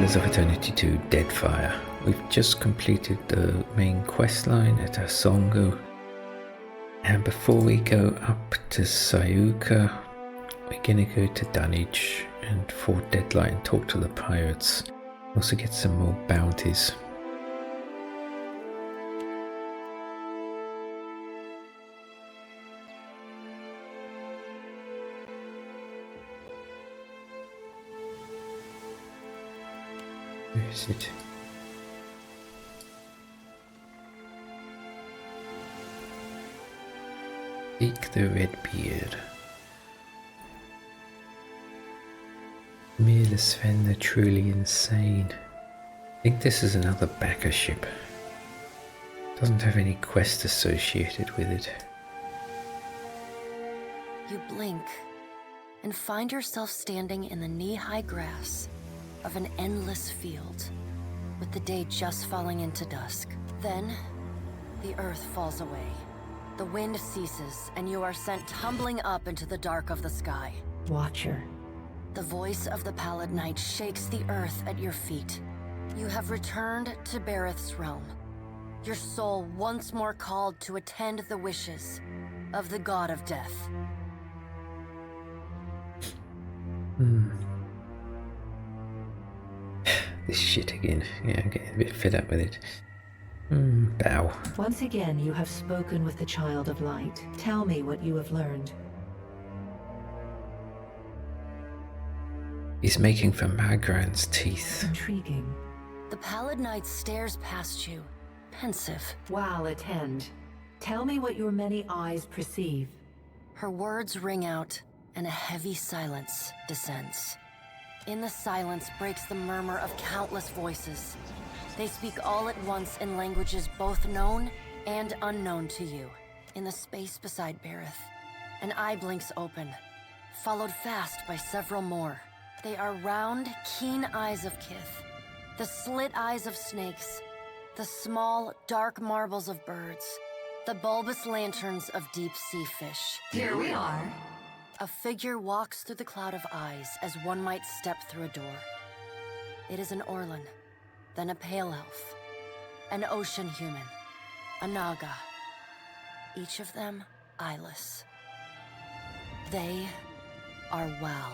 Pillars of Eternity 2 Deadfire. We've just completed the main quest line at Asongo, and before we go up to Sayuka, we're gonna go to Dunnage and Fort Deadlight and talk to the pirates. Also get some more bounties. Where is it? Seek the Redbeard. Mere Sven, they're truly insane. I think this is another backer ship. Doesn't have any quest associated with it. You blink and find yourself standing in the knee-high grass of an endless field, with the day just falling into dusk. Then, the earth falls away. The wind ceases, and you are sent tumbling up into the dark of the sky. Watcher. The voice of the Pallid Knight shakes the earth at your feet. You have returned to Bereth's realm, your soul once more called to attend the wishes of the God of Death. This shit again. Yeah, I'm getting a bit fed up with it. Bow. Once again, you have spoken with the Child of Light. Tell me what you have learned. He's making for Magran's teeth. Intriguing. The Pallid Knight stares past you, pensive. While attend. Tell me what your many eyes perceive. Her words ring out, and a heavy silence descends. In the silence breaks the murmur of countless voices. They speak all at once in languages both known and unknown to you. In the space beside Bereth, an eye blinks open, followed fast by several more. They are round, keen eyes of Kith, the slit eyes of snakes, the small, dark marbles of birds, the bulbous lanterns of deep-sea fish. Here we are. A figure walks through the cloud of eyes as one might step through a door. It is an Orlan, then a pale elf, an ocean human, a Naga, each of them eyeless. They are Wow.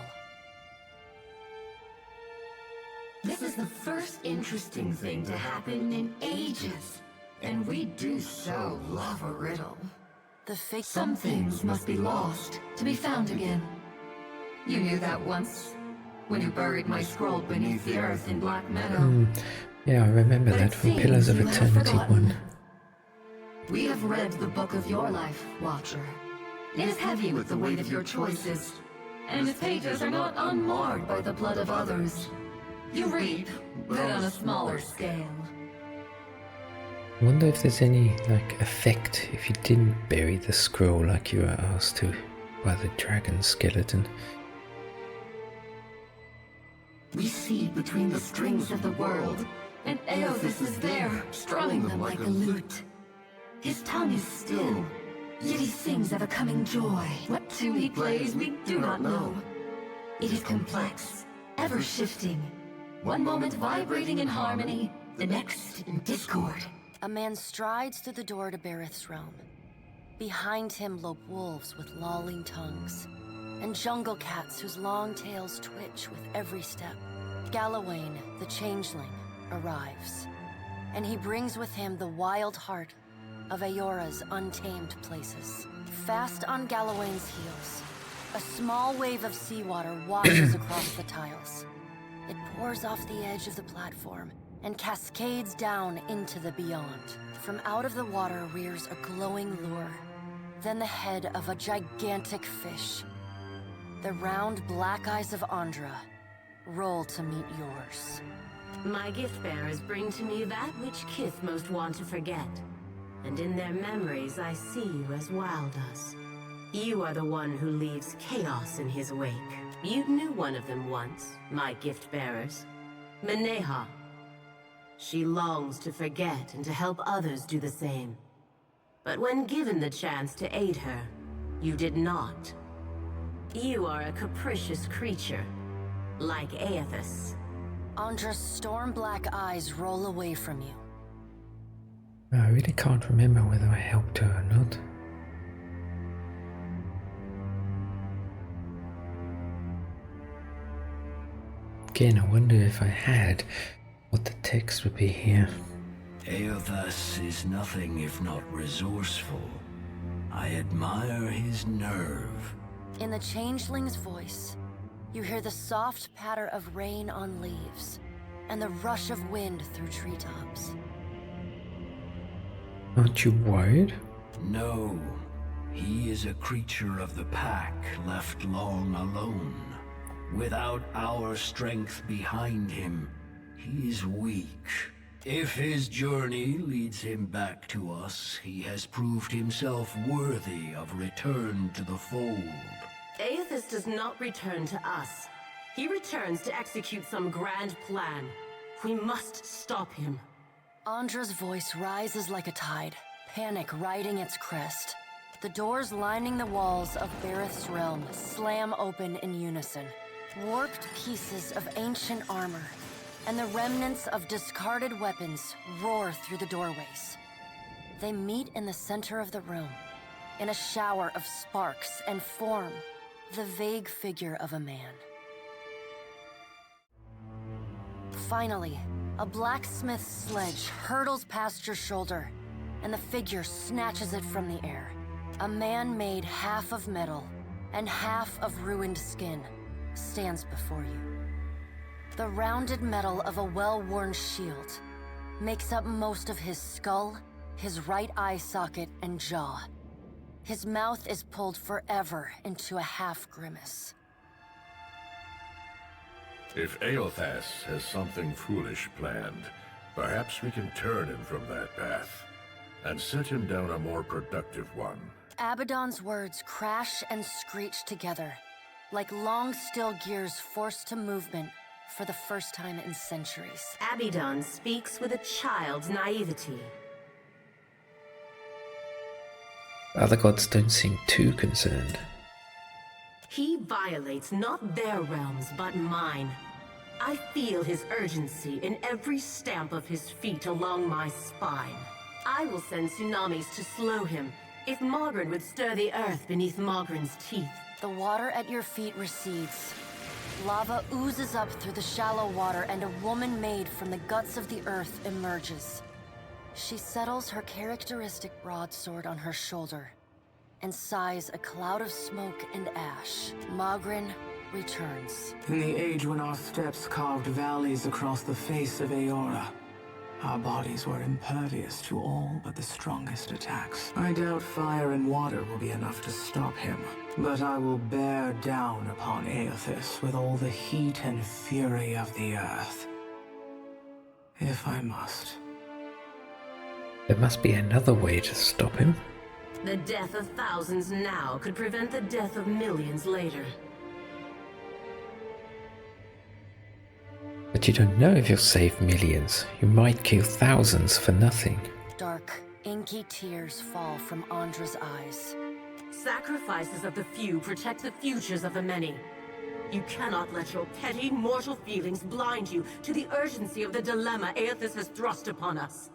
This is the first interesting thing to happen in ages, and we do so love a riddle. Some things must be lost to be found again. You knew that once, when you buried my scroll beneath the earth in Black Meadow. Yeah, I remember that from Pillars of Eternity 1. We have read the book of your life, Watcher. It is heavy with the weight of your choices, and its pages are not unmarred by the blood of others. You read, but on a smaller scale. I wonder if there's any, effect if you didn't bury the scroll like you were asked to by the dragon skeleton. We see between the strings of the world, and Eothas is there, strumming them like a lute. His tongue is still, yet he sings of a coming joy. What tune he plays, we do not know. It is complex, ever-shifting. One moment vibrating in harmony, the next in discord. A man strides through the door to Bereth's realm. Behind him lope wolves with lolling tongues, and jungle cats whose long tails twitch with every step. Galawain, the changeling, arrives, and he brings with him the wild heart of Eora's untamed places. Fast on Galawain's heels, a small wave of seawater washes across the tiles. It pours off the edge of the platform and cascades down into the beyond. From out of the water rears a glowing lure, then the head of a gigantic fish. The round black eyes of Andra roll to meet yours. My gift-bearers bring to me that which Kith most want to forget, and in their memories I see you as Wow does. You are the one who leaves chaos in his wake. You knew one of them once, my gift-bearers, Meneha. She longs to forget and to help others do the same. But when given the chance to aid her, you did not. You are a capricious creature, like Eothas. Andra's storm-black eyes roll away from you. I really can't remember whether I helped her or not. Again, I wonder if I had, what the text would be here. Eothas is nothing if not resourceful. I admire his nerve. In the changeling's voice, you hear the soft patter of rain on leaves and the rush of wind through treetops. Aren't you worried? No, he is a creature of the pack, left long alone. Without our strength behind him, he is weak. If his journey leads him back to us, he has proved himself worthy of return to the fold. Eothas does not return to us. He returns to execute some grand plan. We must stop him. Andra's voice rises like a tide, panic riding its crest. The doors lining the walls of Bereth's realm slam open in unison. Warped pieces of ancient armor and the remnants of discarded weapons roar through the doorways. They meet in the center of the room, in a shower of sparks, and form the vague figure of a man. Finally, a blacksmith's sledge hurtles past your shoulder, and the figure snatches it from the air. A man made half of metal and half of ruined skin stands before you. The rounded metal of a well-worn shield makes up most of his skull, his right eye socket, and jaw. His mouth is pulled forever into a half-grimace. If Eothas has something foolish planned, perhaps we can turn him from that path and set him down a more productive one. Abaddon's words crash and screech together, like long steel gears forced to movement for the first time in centuries. Abaddon speaks with a child's naivety. Other gods don't seem too concerned. He violates not their realms, but mine. I feel his urgency in every stamp of his feet along my spine. I will send tsunamis to slow him, if Mogren would stir the earth beneath Mogren's teeth. The water at your feet recedes. Lava oozes up through the shallow water, and a woman made from the guts of the earth emerges. She settles her characteristic broadsword on her shoulder and sighs a cloud of smoke and ash. Mogren returns. In the age when our steps carved valleys across the face of Eora, our bodies were impervious to all but the strongest attacks. I doubt fire and water will be enough to stop him, but I will bear down upon Eothas with all the heat and fury of the earth. If I must. There must be another way to stop him. The death of thousands now could prevent the death of millions later. But you don't know if you'll save millions. You might kill thousands for nothing. Dark, inky tears fall from Andra's eyes. Sacrifices of the few protect the futures of the many. You cannot let your petty mortal feelings blind you to the urgency of the dilemma Eothas has thrust upon us.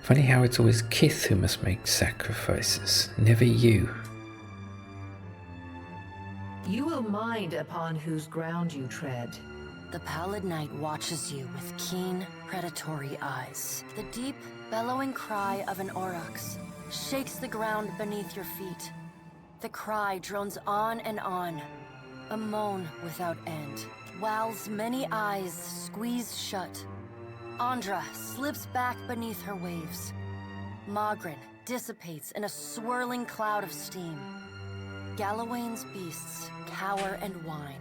Funny how it's always Kith who must make sacrifices, never you. You will mind upon whose ground you tread. The pallid night watches you with keen, predatory eyes. The deep, bellowing cry of an aurochs shakes the ground beneath your feet. The cry drones on and on, a moan without end. Wal's many eyes squeeze shut. Andra slips back beneath her waves. Mogren dissipates in a swirling cloud of steam. Galawain's beasts cower and whine.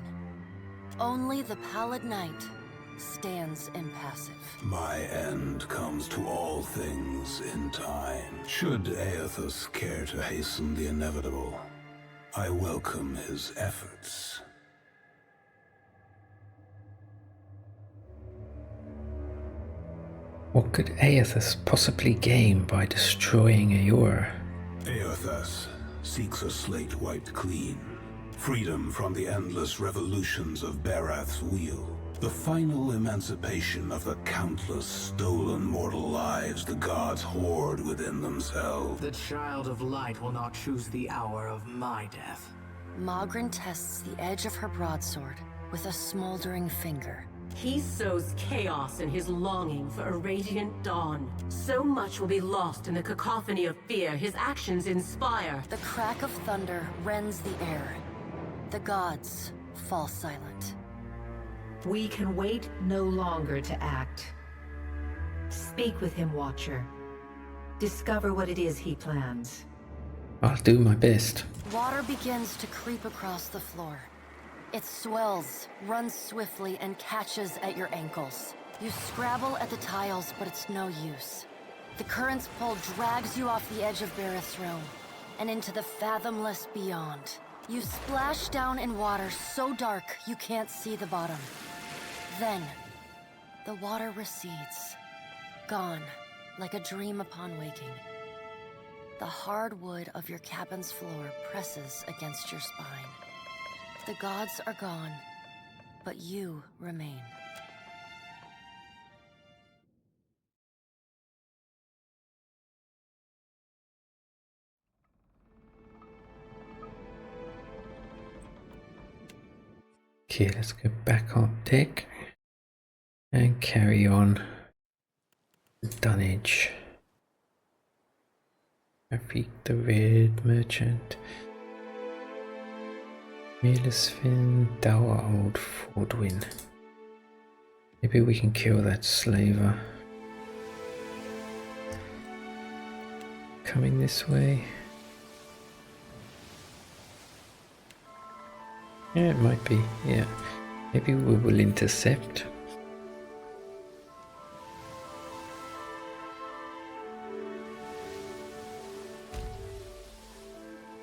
Only the pallid night stands impassive. My end comes to all things in time. Should Eothas care to hasten the inevitable, I welcome his efforts. What could Eothas possibly gain by destroying Eora? Eothas seeks a slate wiped clean. Freedom from the endless revolutions of Berath's wheel. The final emancipation of the countless stolen mortal lives the gods hoard within themselves. The Child of Light will not choose the hour of my death. Magrin tests the edge of her broadsword with a smoldering finger. He sows chaos in his longing for a radiant dawn. So much will be lost in the cacophony of fear his actions inspire. The crack of thunder rends the air. The gods fall silent. We can wait no longer to act. Speak with him, Watcher. Discover what it is he plans. I'll do my best. Water begins to creep across the floor. It swells, runs swiftly, and catches at your ankles. You scrabble at the tiles, but it's no use. The current's pull drags you off the edge of Berath's realm and into the fathomless beyond. You splash down in water so dark you can't see the bottom. Then, the water recedes, gone like a dream upon waking. The hard wood of your cabin's floor presses against your spine. The gods are gone, but you remain. Okay, let's go back on deck and carry on Dunnage. Rafik the Red Merchant. Melisfin, Dour Old Forwin. Maybe we can kill that slaver. Coming this way. Yeah, it might be, yeah. Maybe we will intercept.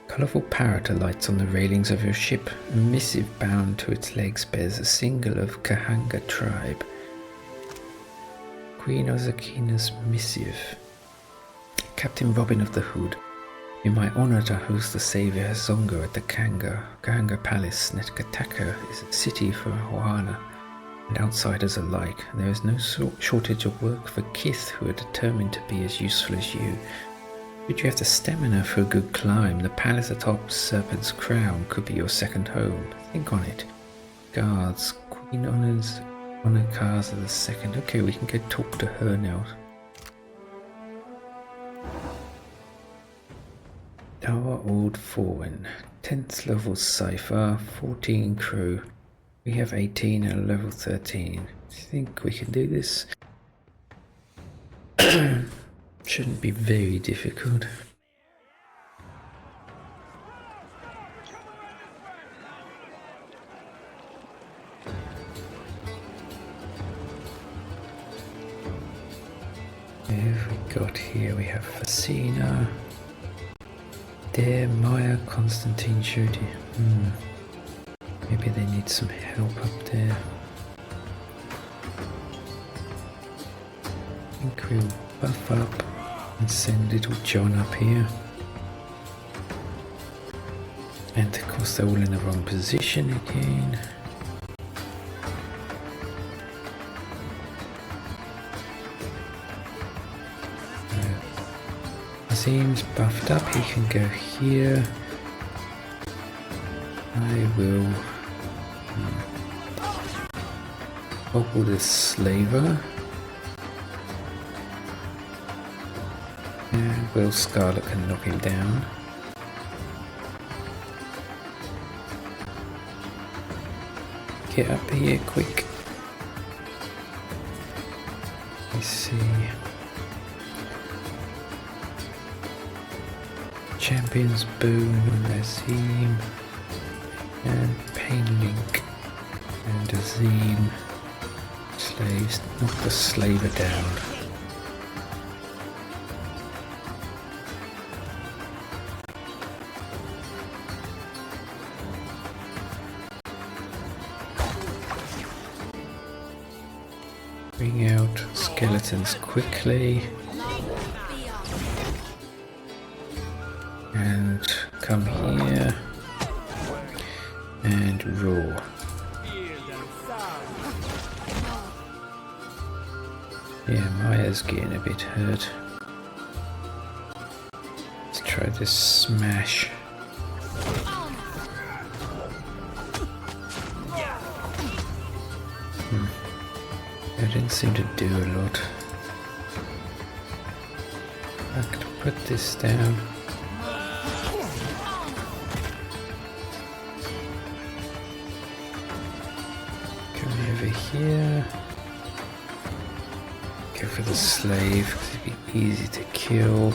Colourful parrot alights on the railings of your ship. A missive bound to its legs bears a single of Kahanga tribe. Queen Ozakina's missive. Captain Robin of the Hood. In my honour to host the Saviour Zongo at the Kahanga Palace, Netkataka is a city for Ohana and outsiders alike. There is no shortage of work for Kith who are determined to be as useful as you. But you have the stamina for a good climb. The palace atop Serpent's Crown could be your second home. Think on it. Guards, Queen Honours, Honor Kaza II. Okay, we can go talk to her now. Dour Old Forwin, 10th level Cypher, 14 crew. We have 18 at level 13. I think we can do this. Shouldn't be very difficult. What have we got here? We have Fasina. There, Maya, Constantine, Shudi. Maybe they need some help up there. I think we'll buff up and send little John up here. And of course they're all in the wrong position again. Seems buffed up, he can go here. I will bobble this slaver. And Will Scarlet can knock him down. Get up here quick. Let's see. Champions Boon, Azim, and Pain Link, and Azim. Slaves, knock the slaver down. Bring out skeletons quickly. and come here and roar. Yeah, Maya's getting a bit hurt. Let's try this smash. That didn't seem to do a lot. I could put this down. Come over here. Go for the slave because it'd be easy to kill.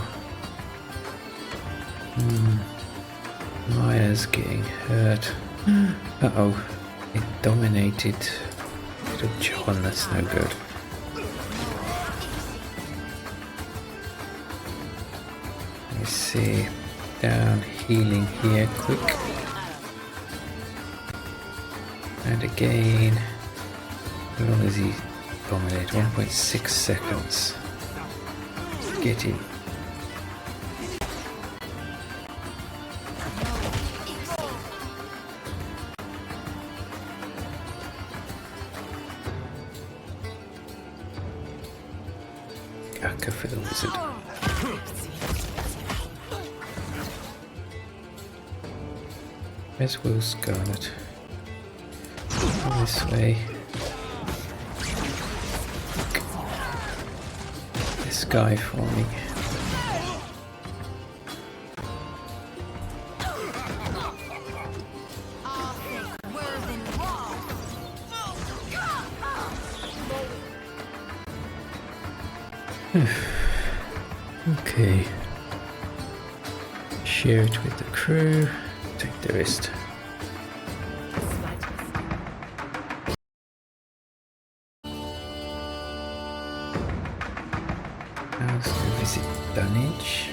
Maya's getting hurt. Uh-oh. It dominated little John, that's no good. Let me see. Down, healing here, quick. And again. How long is he dominate? 1.6 seconds. Get him. I'll go for the wizard. Where's Will Scarlet? This way. This guy for me. Okay. Share it with the crew. Take the rest. Now let's go visit Dunnage.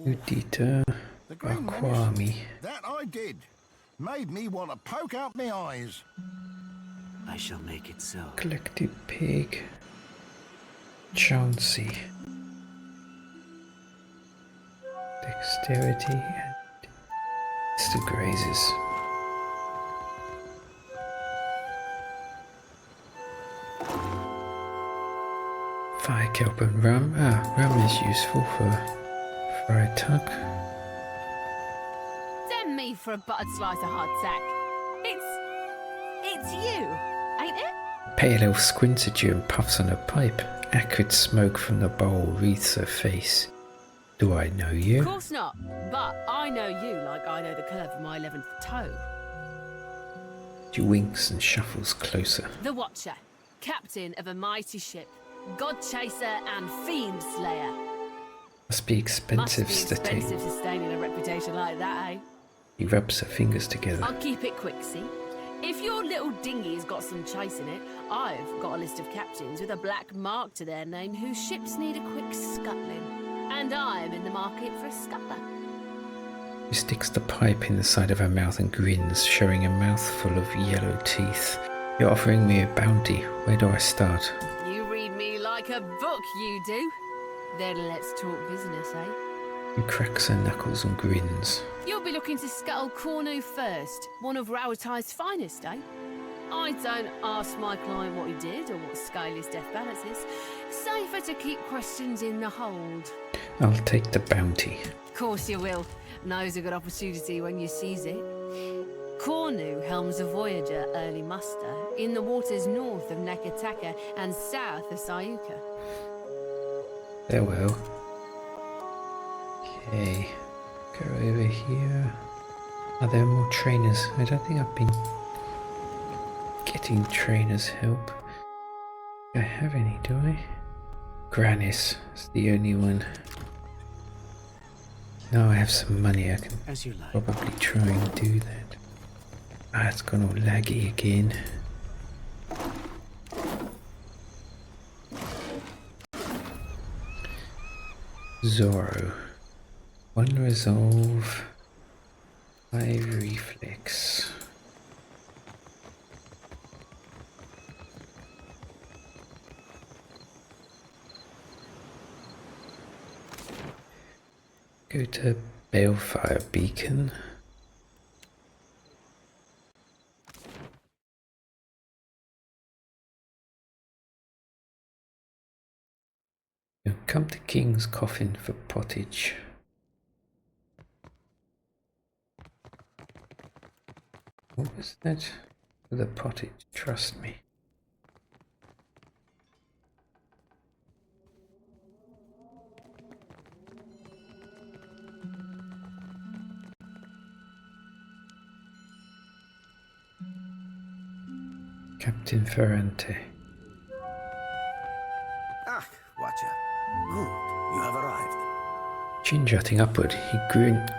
Udita Aquami. That I did. Made me want to poke out my eyes. I shall make it so. Collective Pig. Chauncey. Dexterity and still grazes. Fire kelp and rum. Rum is useful for a tuck. Damn me for a buttered slice of hardtack. It's you, ain't it? Pale elf squints at you and puffs on a pipe. Acrid smoke from the bowl wreathes her face. Do I know you? Of course not, but I know you like I know the curve of my 11th toe. She winks and shuffles closer. The Watcher, captain of a mighty ship, god chaser and fiend slayer. Must be expensive, expensive sustaining a reputation like that, eh? He rubs her fingers together. I'll keep it quick, see? If your little dinghy's got some chase in it, I've got a list of captains with a black mark to their name whose ships need a quick scuttling. And I'm in the market for a scuttler. She sticks the pipe in the side of her mouth and grins, showing a mouthful of yellow teeth. You're offering me a bounty. Where do I start? You read me like a book, you do. Then let's talk business, eh? He cracks her knuckles and grins. You'll be looking to scuttle Cornu first, one of RotH's finest, eh? I don't ask my client what he did or what scale his death balance is. Safer to keep questions in the hold. I'll take the bounty. Of course you will. Knows a good opportunity when you seize it. Cornu helms a Voyager early muster in the waters north of Nekataka and south of Sayuka. Farewell. Okay, go over here. Are there more trainers? I don't think I've been getting trainers' help. Do I have any, do I? Granis is the only one. Now I have some money, I can probably try and do that. It's gone all laggy again. Zorro. One resolve. High reflex. Go to Balefire Beacon. Now come to King's Coffin for pottage. What was that? For the pottage, trust me. Captain Ferrante. Ah, Watcher. Good, you have arrived. Chin jutting upward, he grants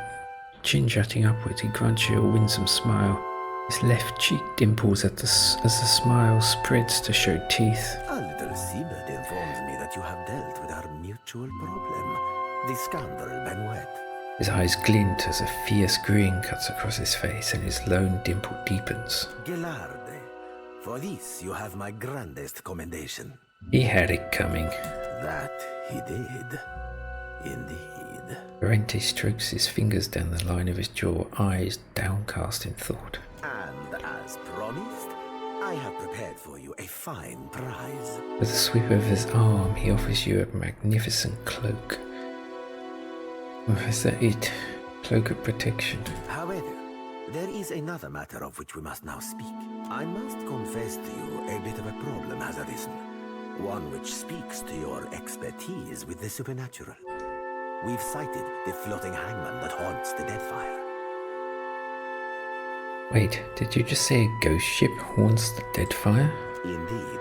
you a winsome smile. His left cheek dimples as the smile spreads to show teeth. A little seabird informs me that you have dealt with our mutual problem, the scoundrel Benoit. His eyes glint as a fierce grin cuts across his face and his lone dimple deepens. Gelarde, for this you have my grandest commendation. He had it coming. That he did. Indeed. Ferrante strokes his fingers down the line of his jaw, eyes downcast in thought. And as promised, I have prepared for you a fine prize. With a sweep of his arm, he offers you a magnificent cloak. Oh, is that it? Cloak of protection. However, there is another matter of which we must now speak. I must confess to you a bit of a problem has arisen. One which speaks to your expertise with the supernatural. We've sighted the floating hangman that haunts the Deadfire. Wait, did you just say a ghost ship haunts the Deadfire? Indeed,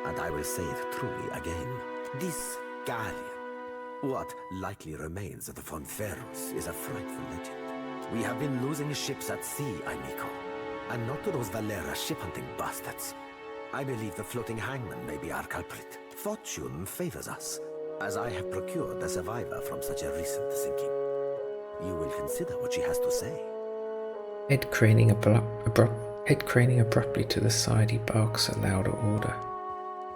and I will say it truly again. This galleon, what likely remains of the Fonferrus, is a frightful legend. We have been losing ships at sea, amico, and not to those Valera ship-hunting bastards. I believe the floating hangman may be our culprit. Fortune favors us, as I have procured a survivor from such a recent sinking. You will consider what she has to say. Head craning abruptly to the side, he barks a louder order.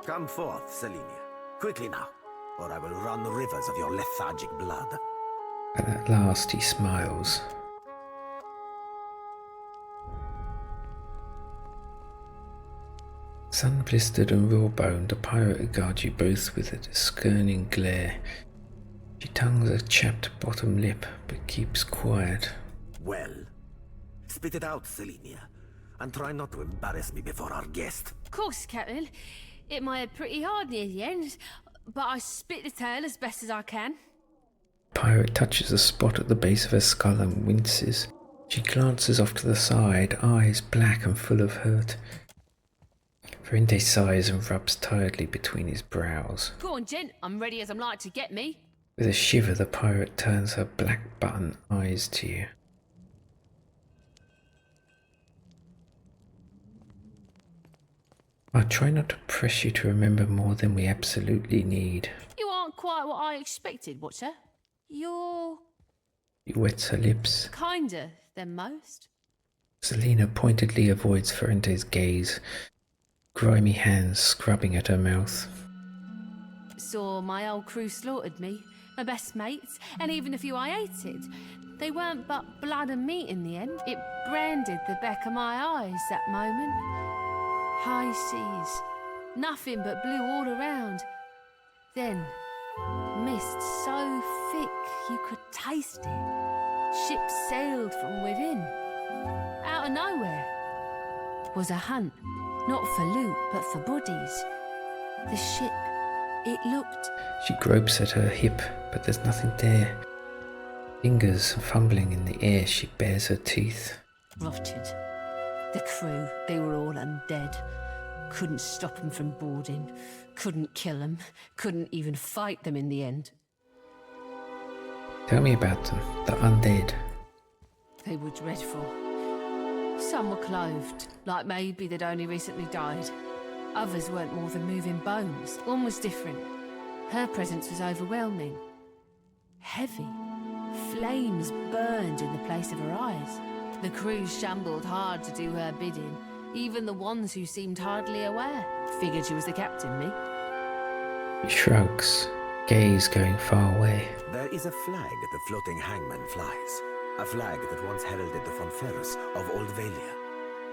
Come forth, Selenia. Quickly now, or I will run the rivers of your lethargic blood. And at last he smiles. Sun-blistered and raw-boned, the pirate regards you both with a discerning glare. She tongues her chapped bottom lip, but keeps quiet. Well, spit it out, Selenia, and try not to embarrass me before our guest. Of course, Captain. It might have pretty hard near the end, but I spit the tale as best as I can. Pirate touches a spot at the base of her skull and winces. She glances off to the side, eyes black and full of hurt. Ferrante sighs and rubs tiredly between his brows. Go on, gent. I'm ready as I'm like to get me. With a shiver, the pirate turns her black button eyes to you. I'll try not to press you to remember more than we absolutely need. You aren't quite what I expected, Watcher. You're... He wets her lips. kinder than most. Selena pointedly avoids Ferrante's gaze, grimy hands scrubbing at her mouth. Saw my old crew slaughtered me, my best mates, and even a few I hated. They weren't but blood and meat in the end. It branded the back of my eyes that moment. High seas, nothing but blue all around. Then, mist so thick you could taste it. Ships sailed from within. Out of nowhere was a hunt, not for loot, but for bodies. The ship, it looked... She gropes at her hip, but there's nothing there. Fingers fumbling in the air, she bares her teeth. Rotted. The crew, they were all undead. Couldn't stop them from boarding. Couldn't kill them. Couldn't even fight them in the end. Tell me about them, the undead. They were dreadful. Some were clothed, like maybe they'd only recently died. Others weren't more than moving bones. One was different. Her presence was overwhelming. Heavy. Flames burned in the place of her eyes. The crew shambled hard to do her bidding, even the ones who seemed hardly aware. Figured she was the captain, me. He shrugs, gaze going far away. There is a flag the floating hangman flies. A flag that once heralded the Fonferrus of Old Valia.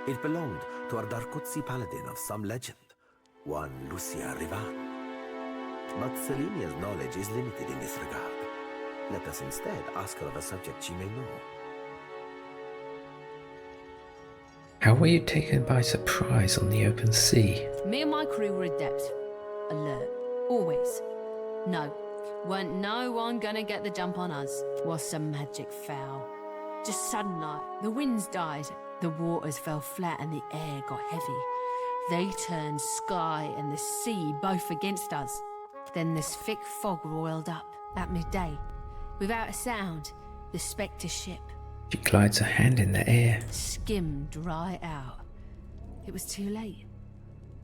It belonged to a Darkotsi paladin of some legend, one Lucia Rivan. But Selenia's knowledge is limited in this regard. Let us instead ask her of a subject she may know. How were you taken by surprise on the open sea? Me and my crew were adept. Alert. Always. No. Weren't no one gonna get the jump on us. Was some magic foul. Just sudden like, the winds died, the waters fell flat and the air got heavy. They turned sky and the sea both against us. Then this thick fog roiled up at midday. Without a sound, the Spectre ship She glides her hand in the air. skimmed right out. It was too late.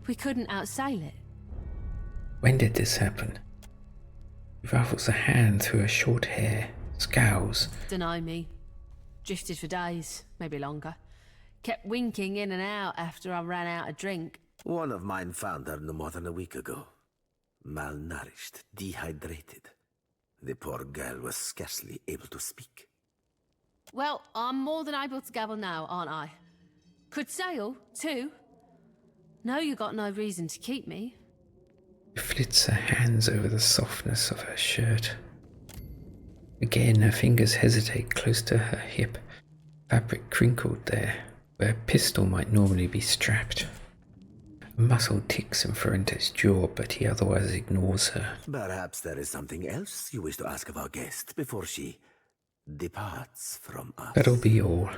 We couldn't outsail it. When did this happen? She ruffles a hand through her short hair, scowls. Dunno me. Drifted for days, maybe longer. Kept winking in and out after I ran out of drink. One of mine found her no more than a week ago. Malnourished, dehydrated. The poor girl was scarcely able to speak. Well, I'm more than able to gabble now, aren't I? Could sail, too. No, you got no reason to keep me. She flits her hands over the softness of her shirt. Again, her fingers hesitate close to her hip, fabric crinkled there, where a pistol might normally be strapped. A muscle ticks in Ferrente's jaw, but he otherwise ignores her. Perhaps there is something else you wish to ask of our guest before she departs from us. That'll be all.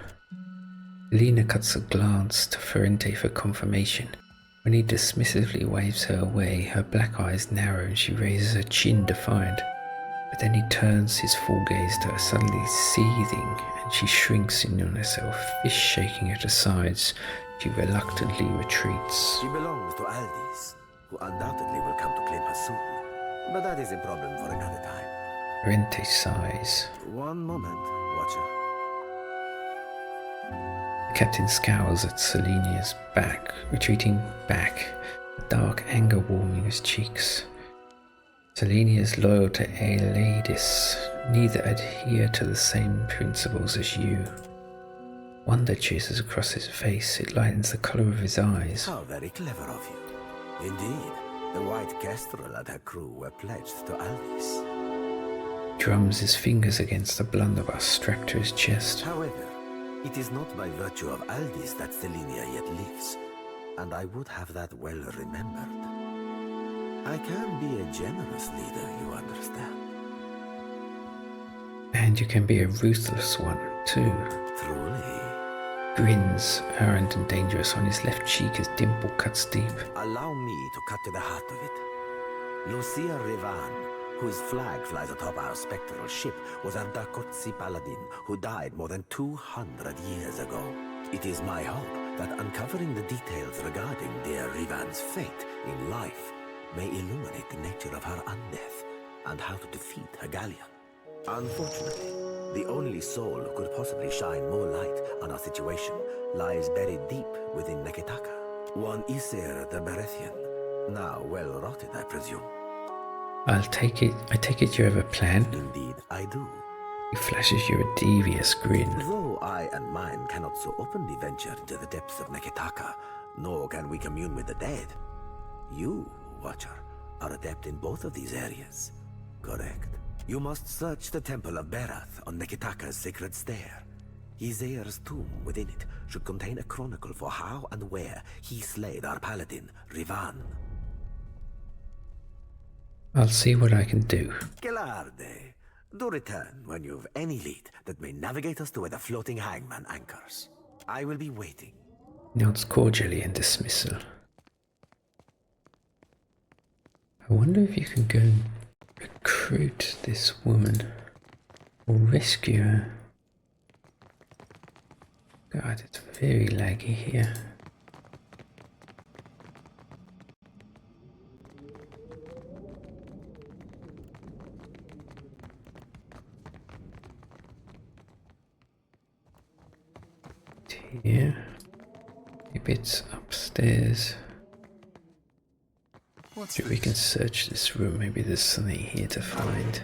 Lena cuts a glance to Ferrente for confirmation. When he dismissively waves her away, her black eyes narrow and she raises her chin defiant. But then he turns his full gaze to her, suddenly seething, and she shrinks in on herself, fish shaking at her sides. She reluctantly retreats. She belongs to Aldis, who undoubtedly will come to claim her soon. But that is a problem for another time. Ferrente sighs. One moment, Watcher. The captain scowls at Selenia's back, retreating back, a dark anger warming his cheeks. Selenia is loyal to Aeladis, neither adhere to the same principles as you. Wonder chases across his face, it lightens the colour of his eyes. How very clever of you. Indeed, the White Kestrel and her crew were pledged to Aldis. Drums his fingers against the blunderbuss strapped to his chest. However, it is not by virtue of Aldis that Selenia yet lives, and I would have that well remembered. I can be a generous leader, you understand. And you can be a ruthless one, too. Truly. Grins, errant and dangerous on his left cheek as dimple cuts deep. Allow me to cut to the heart of it. Lucia Rivan, whose flag flies atop our spectral ship, was a Darkotsi paladin who died more than 200 years ago. It is my hope that uncovering the details regarding dear Rivan's fate in life may illuminate the nature of her undeath and how to defeat her galleon. Unfortunately, the only soul who could possibly shine more light on our situation lies buried deep within Neketaka. One Yseyr the Berathian, now well rotted, I presume. I take it you have a plan? Indeed, I do. He flashes you a devious grin. Though I and mine cannot so openly venture into the depths of Neketaka, nor can we commune with the dead. You, Watcher, are adept in both of these areas, correct? You must search the Temple of Berath on Neketaka's sacred stair. Yseyr's tomb within it should contain a chronicle for how and where he slayed our paladin, Rivan. I'll see what I can do. Gelarde, do return when you've any lead that may navigate us to where the floating hangman anchors. I will be waiting. Nods cordially in dismissal. I wonder if you can go and recruit this woman or rescue her. God, it's very laggy here. here. Maybe it's upstairs. If we can search this room, maybe there's something here to find.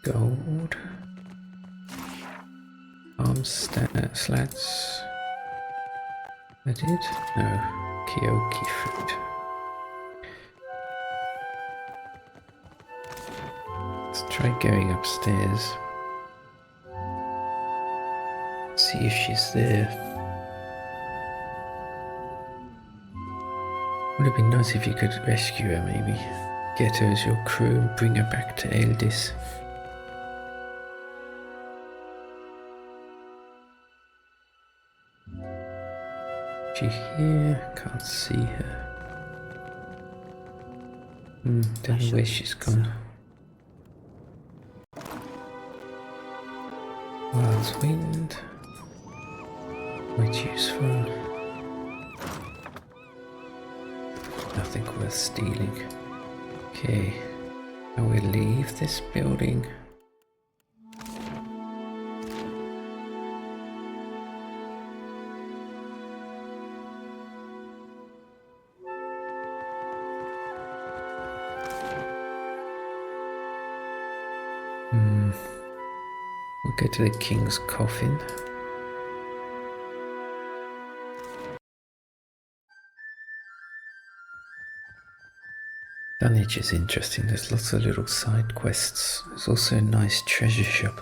Gold. Arm slats. I did? No. Kyoki fruit. Let's try going upstairs. See if she's there. Would have been nice if you could rescue her, maybe. Get her as your crew and bring her back to Eldis. She here? Can't see her. Don't know where she's gone. Wild's wind. Quite useful. Nothing worth stealing. Okay, I will leave this building. We'll go to the king's coffin. Dunnage is interesting, there's lots of little side quests. There's also a nice treasure shop.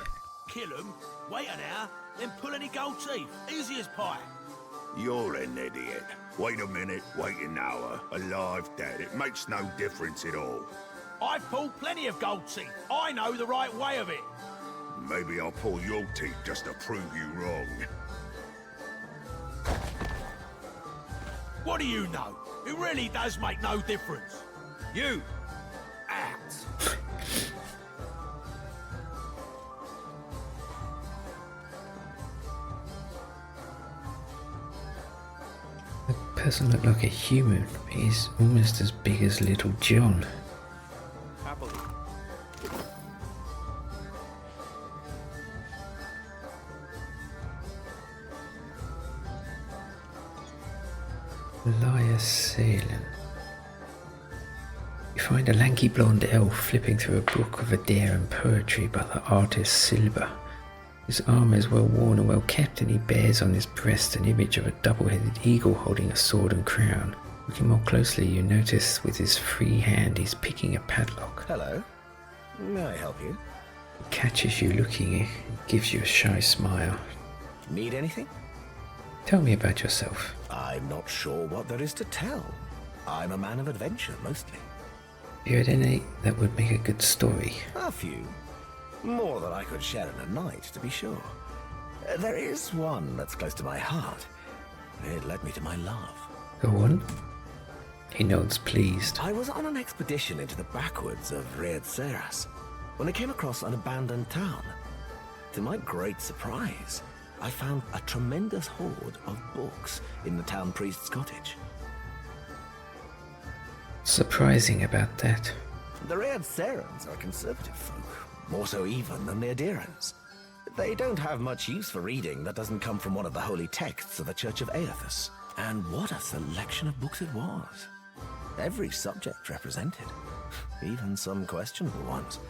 Kill him, wait an hour, then pull any gold teeth. Easy as pie. You're an idiot. Wait a minute, wait an hour. Alive, dead, it makes no difference at all. I've pulled plenty of gold teeth. I know the right way of it. Maybe I'll pull your teeth just to prove you wrong. What do you know? It really does make no difference. You, act. The person looked like a human. He's almost as big as Little John. Happily. Yseyr. You find a lanky blonde elf flipping through a book of Adair and poetry by the artist Silver. His armour is well worn and well kept, and he bears on his breast an image of a double-headed eagle holding a sword and crown. Looking more closely, you notice with his free hand he's picking a padlock. Hello. May I help you? He catches you looking and gives you a shy smile. Need anything? Tell me about yourself. I'm not sure what there is to tell. I'm a man of adventure, mostly. You had any that would make a good story? A few. More than I could share in a night, to be sure. There is one that's close to my heart. It led me to my love. Go on. He nods, pleased. I was on an expedition into the backwoods of Yseyr when I came across an abandoned town. To my great surprise, I found a tremendous hoard of books in the town priest's cottage. Surprising about that. The Yseyrs are conservative folk, more so even than the Adirans. They don't have much use for reading that doesn't come from one of the holy texts of the Church of Eothas. And what a selection of books it was. Every subject represented, even some questionable ones.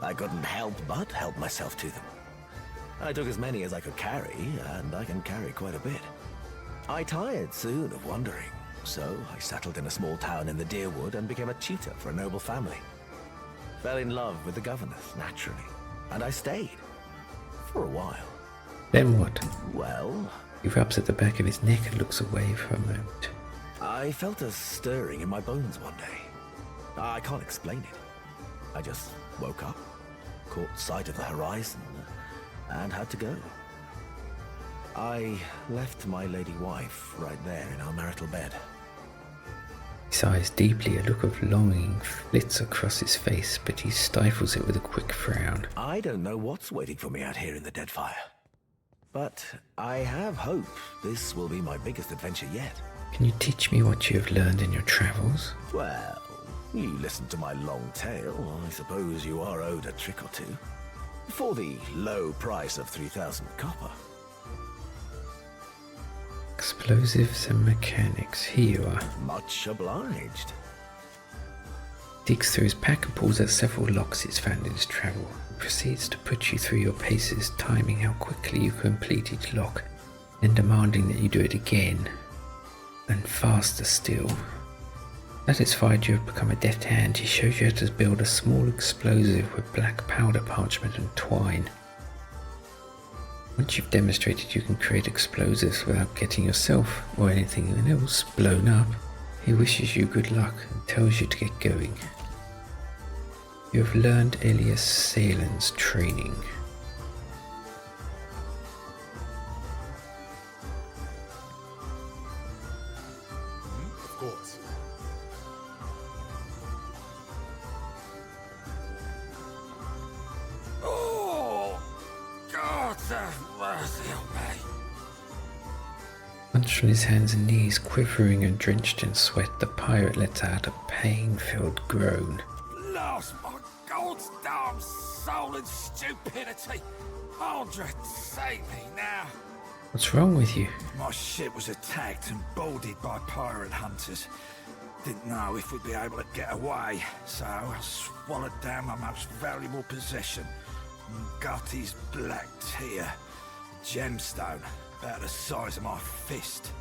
I couldn't help but help myself to them. I took as many as I could carry, and I can carry quite a bit. I tired soon of wandering, so I settled in a small town in the Deerwood and became a tutor for a noble family. Fell in love with the governess, naturally, and I stayed. For a while. Then what? Well... He rubs at the back of his neck and looks away for a moment. I felt a stirring in my bones one day. I can't explain it. I just woke up, caught sight of the horizon, and had to go. I left my lady wife right there in our marital bed. He sighs deeply, a look of longing flits across his face, but he stifles it with a quick frown. I don't know what's waiting for me out here in the Deadfire. But I have hope this will be my biggest adventure yet. Can you teach me what you have learned in your travels? Well, you listened to my long tale. I suppose you are owed a trick or two. For the low price of 3,000 copper. Explosives and mechanics. Here you are. Much obliged. Digs through his pack and pulls out several locks he's found in his travel. Proceeds to put you through your paces, timing how quickly you complete each lock, and demanding that you do it again, and faster still. Satisfied you have become a deft hand, he shows you how to build a small explosive with black powder parchment and twine. Once you've demonstrated you can create explosives without getting yourself or anything else blown up, he wishes you good luck and tells you to get going. You have learned Elias Salen's training. Of course. Oh, God have mercy on me. Hunched on his hands and knees, quivering and drenched in sweat, the pirate lets out a pain-filled groan. Lost my God's damn soul and stupidity. Andre, save me now. What's wrong with you? My ship was attacked and boarded by pirate hunters. Didn't know if we'd be able to get away, so I swallowed down my most valuable possession, Gutty's black tear, a gemstone about the size of my fist.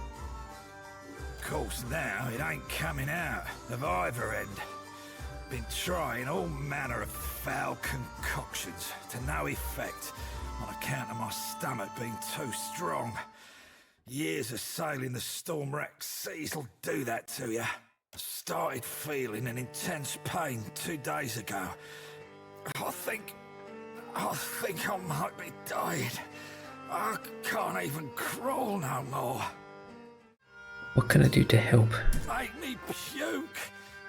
Of course now it ain't coming out of either end. Been trying all manner of foul concoctions to no effect on account of my stomach being too strong. Years of sailing the storm-racked seas will do that to you. I started feeling an intense pain 2 days ago. I think I might be dying. I can't even crawl no more. What can I do to help? Make me puke.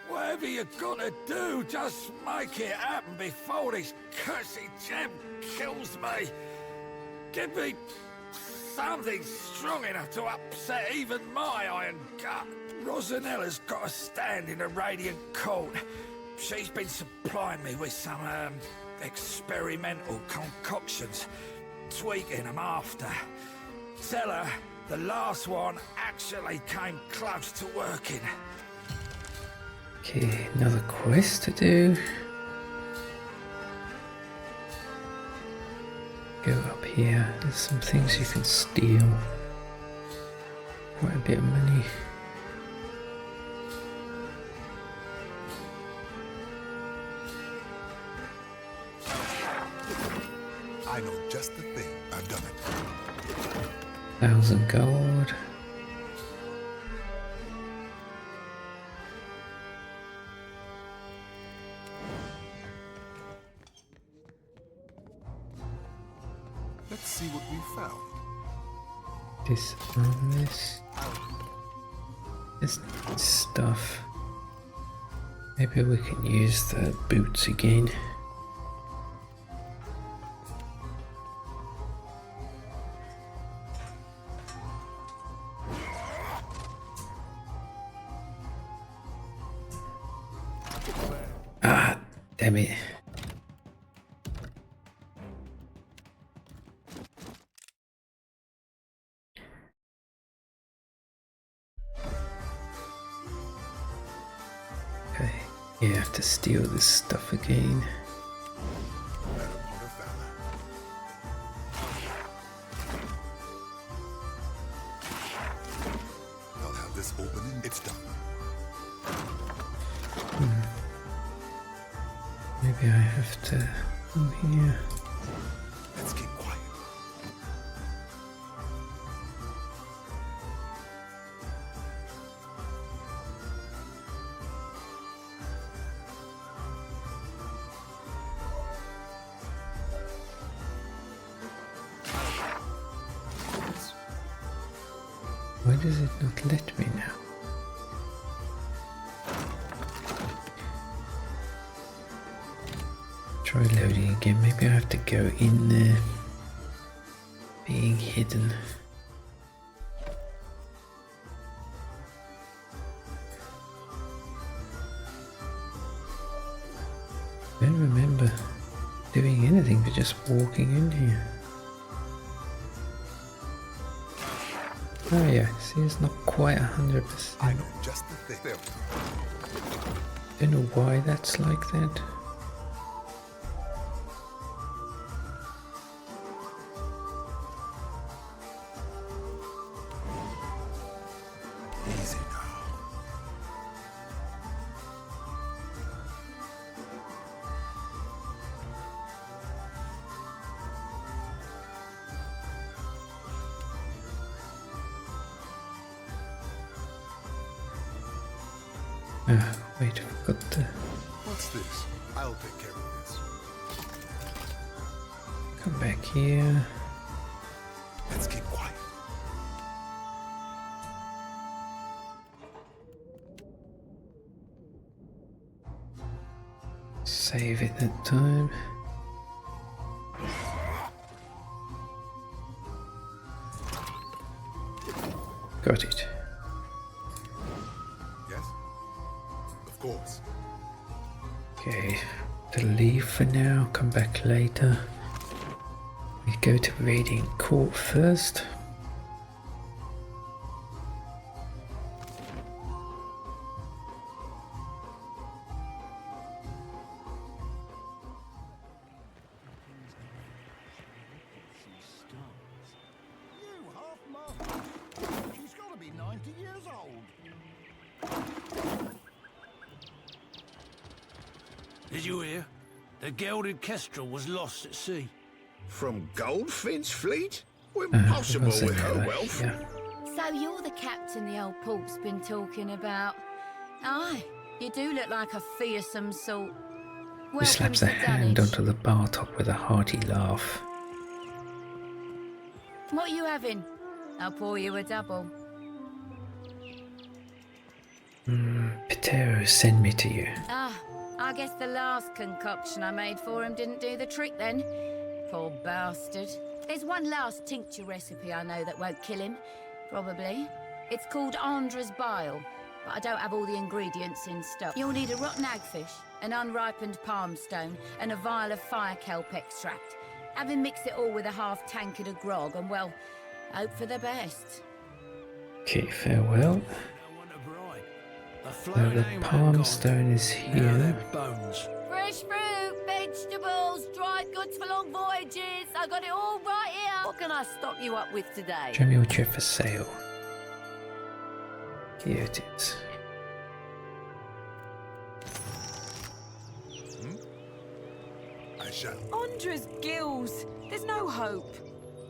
Whatever you're gonna do, just make it happen before this cursed gem kills me. Give me something strong enough to upset even my iron gut. Rosanella's got a stand in the Radiant Court. She's been supplying me with some, experimental concoctions, tweaking them after. Tell her the last one actually came close to working. Okay, another quest to do. Go up here, there's some things you can steal. Quite a bit of money. I know just the thing. I've done it. 1,000 gold. Let's see what we found. Disarm this. This stuff. Maybe we can use the boots again. Ah, damn it. Okay, you have to steal this stuff again. I'll have this opening. It's done. Maybe I have to come here. Let's keep quiet. Why does it not let me now? Try loading again. Maybe I have to go in there. Being hidden. I don't remember doing anything but just walking in here. Oh yeah, see, it's not quite 100%. I know just the thing. Don't know why that's like that. Easy now. Ah, wait, I've got the... What's this? I'll take care of this. Come back here. Let's keep quiet. Save it that time. Got it. Yes? Of course. Okay, to leave for now, come back later. We go to Radiant Court first. She's got to be 90 years old. Did you hear? The gilded kestrel was lost at sea. From Goldfinch Fleet? Impossible with her wealth. Yeah. So you're the captain the old pork's been talking about. Aye, you do look like a fearsome sort. He slaps a hand onto the bar top with a hearty laugh. What are you having? I'll pour you a double. Patero, send me to you. Ah, I guess the last concoction I made for him didn't do the trick then. Poor bastard. There's one last tincture recipe I know that won't kill him. Probably. It's called Andra's Bile, but I don't have all the ingredients in stock. You'll need a rotten hagfish, an unripened palm stone, and a vial of fire kelp extract. Have him mix it all with a half tankard of grog, and well, hope for the best. Okay, farewell. Now the palm stone is here. Fresh fruit, vegetables, dried goods for long voyages. I got it all right here. What can I stock you up with today? Show me what you have for sale. Here it is. I shall. Andra's gills. There's no hope.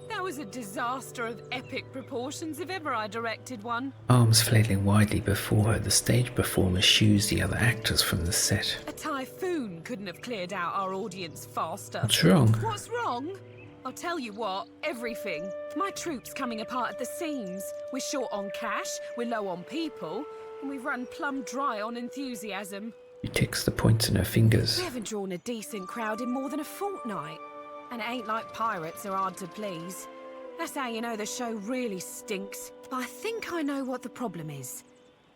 That was a disaster of epic proportions if ever I directed one. Arms flailing widely before her, the stage performer shoos the other actors from the set. A typhoon couldn't have cleared out our audience faster. What's wrong? What's wrong? I'll tell you what, everything. My troop's coming apart at the seams. We're short on cash, we're low on people, and we've run plumb dry on enthusiasm. She ticks the points in her fingers. We haven't drawn a decent crowd in more than a fortnight. And it ain't like pirates are hard to please. That's how you know the show really stinks. But I think I know what the problem is.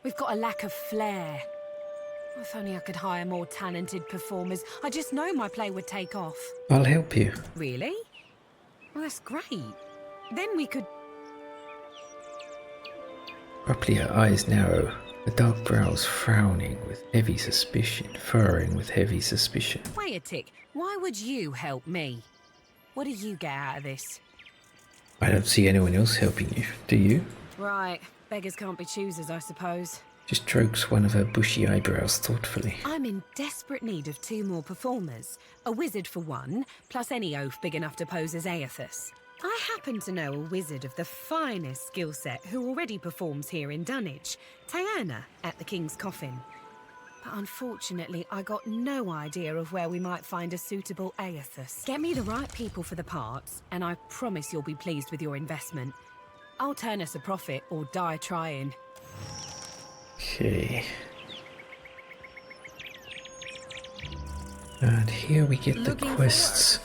We've got a lack of flair. If only I could hire more talented performers. I just know my play would take off. I'll help you. Really? Well, that's great. Then we could... Abruptly her eyes narrow, the dark brows frowning with heavy suspicion, furrowing with heavy suspicion. Wait a tick. Why would you help me? What do you get out of this? I don't see anyone else helping you, do you? Right. Beggars can't be choosers, I suppose. She strokes one of her bushy eyebrows thoughtfully. I'm in desperate need of 2 more performers. A wizard for one, plus any oaf big enough to pose as Eothas. I happen to know a wizard of the finest skill set who already performs here in Dunnage, Tiana at the King's Coffin. But unfortunately, I got no idea of where we might find a suitable Eothas. Get me the right people for the parts, and I promise you'll be pleased with your investment. I'll turn us a profit or die trying. Okay. And here we get the quests.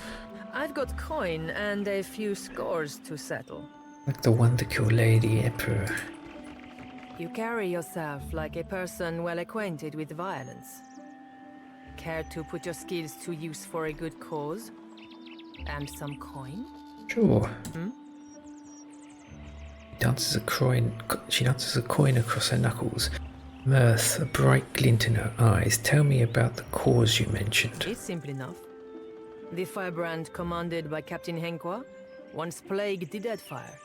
I've got coin and a few scores to settle. Like the one to kill Lady Emperor. You carry yourself like a person well acquainted with violence. Care to put your skills to use for a good cause? And some coin? Sure. Hmm? She dances a coin across her knuckles. Mirth, a bright glint in her eyes. Tell me about the cause you mentioned. It's simple enough. The firebrand commanded by Captain Henqua once plagued the Deadfire.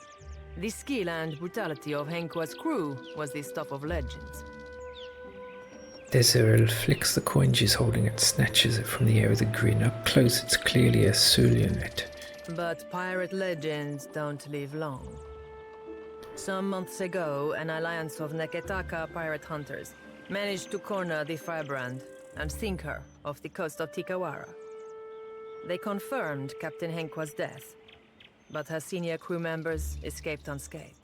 The skill and brutality of Henqua's crew was the stuff of legends. Yseyr flicks the coin she's holding and snatches it from the air with a grin. Up close, it's clearly a Sulianet. But pirate legends don't live long. Some months ago, an alliance of Neketaka pirate hunters managed to corner the firebrand and sink her off the coast of Tikawara. They confirmed Captain Henqua's death, but her senior crew members escaped unscathed.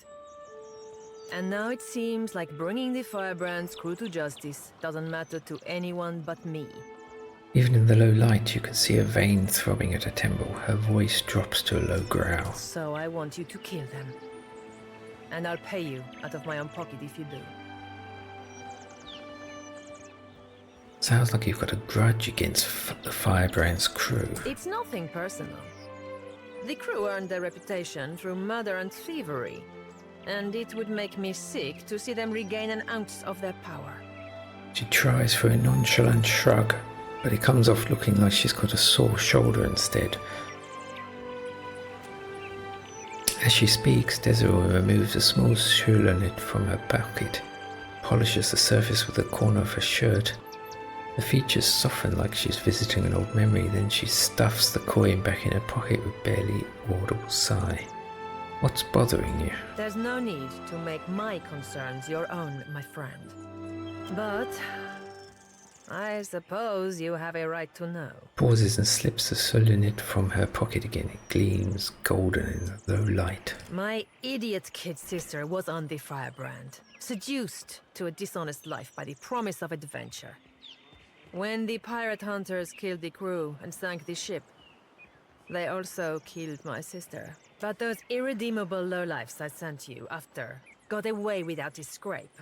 And now it seems like bringing the firebrand's crew to justice doesn't matter to anyone but me. Even in the low light, you can see a vein throbbing at her temple. Her voice drops to a low growl. So I want you to kill them. And I'll pay you out of my own pocket if you do. Sounds like you've got a grudge against the firebrand's crew. It's nothing personal. The crew earned their reputation through murder and thievery, and it would make me sick to see them regain an ounce of their power. She tries for a nonchalant shrug, but it comes off looking like she's got a sore shoulder instead. As she speaks, Yseyr removes a small Sulianet from her pocket, polishes the surface with a corner of her shirt. The features soften like she's visiting an old memory, then she stuffs the coin back in her pocket with barely audible sigh. What's bothering you? There's no need to make my concerns your own, my friend. But I suppose you have a right to know. Pauses and slips the Sulianet from her pocket again. It gleams golden in the low light. My idiot kid sister was on the firebrand, seduced to a dishonest life by the promise of adventure. When the pirate hunters killed the crew and sank the ship, they also killed my sister. But those irredeemable lowlifes I sent you after got away without a scrape.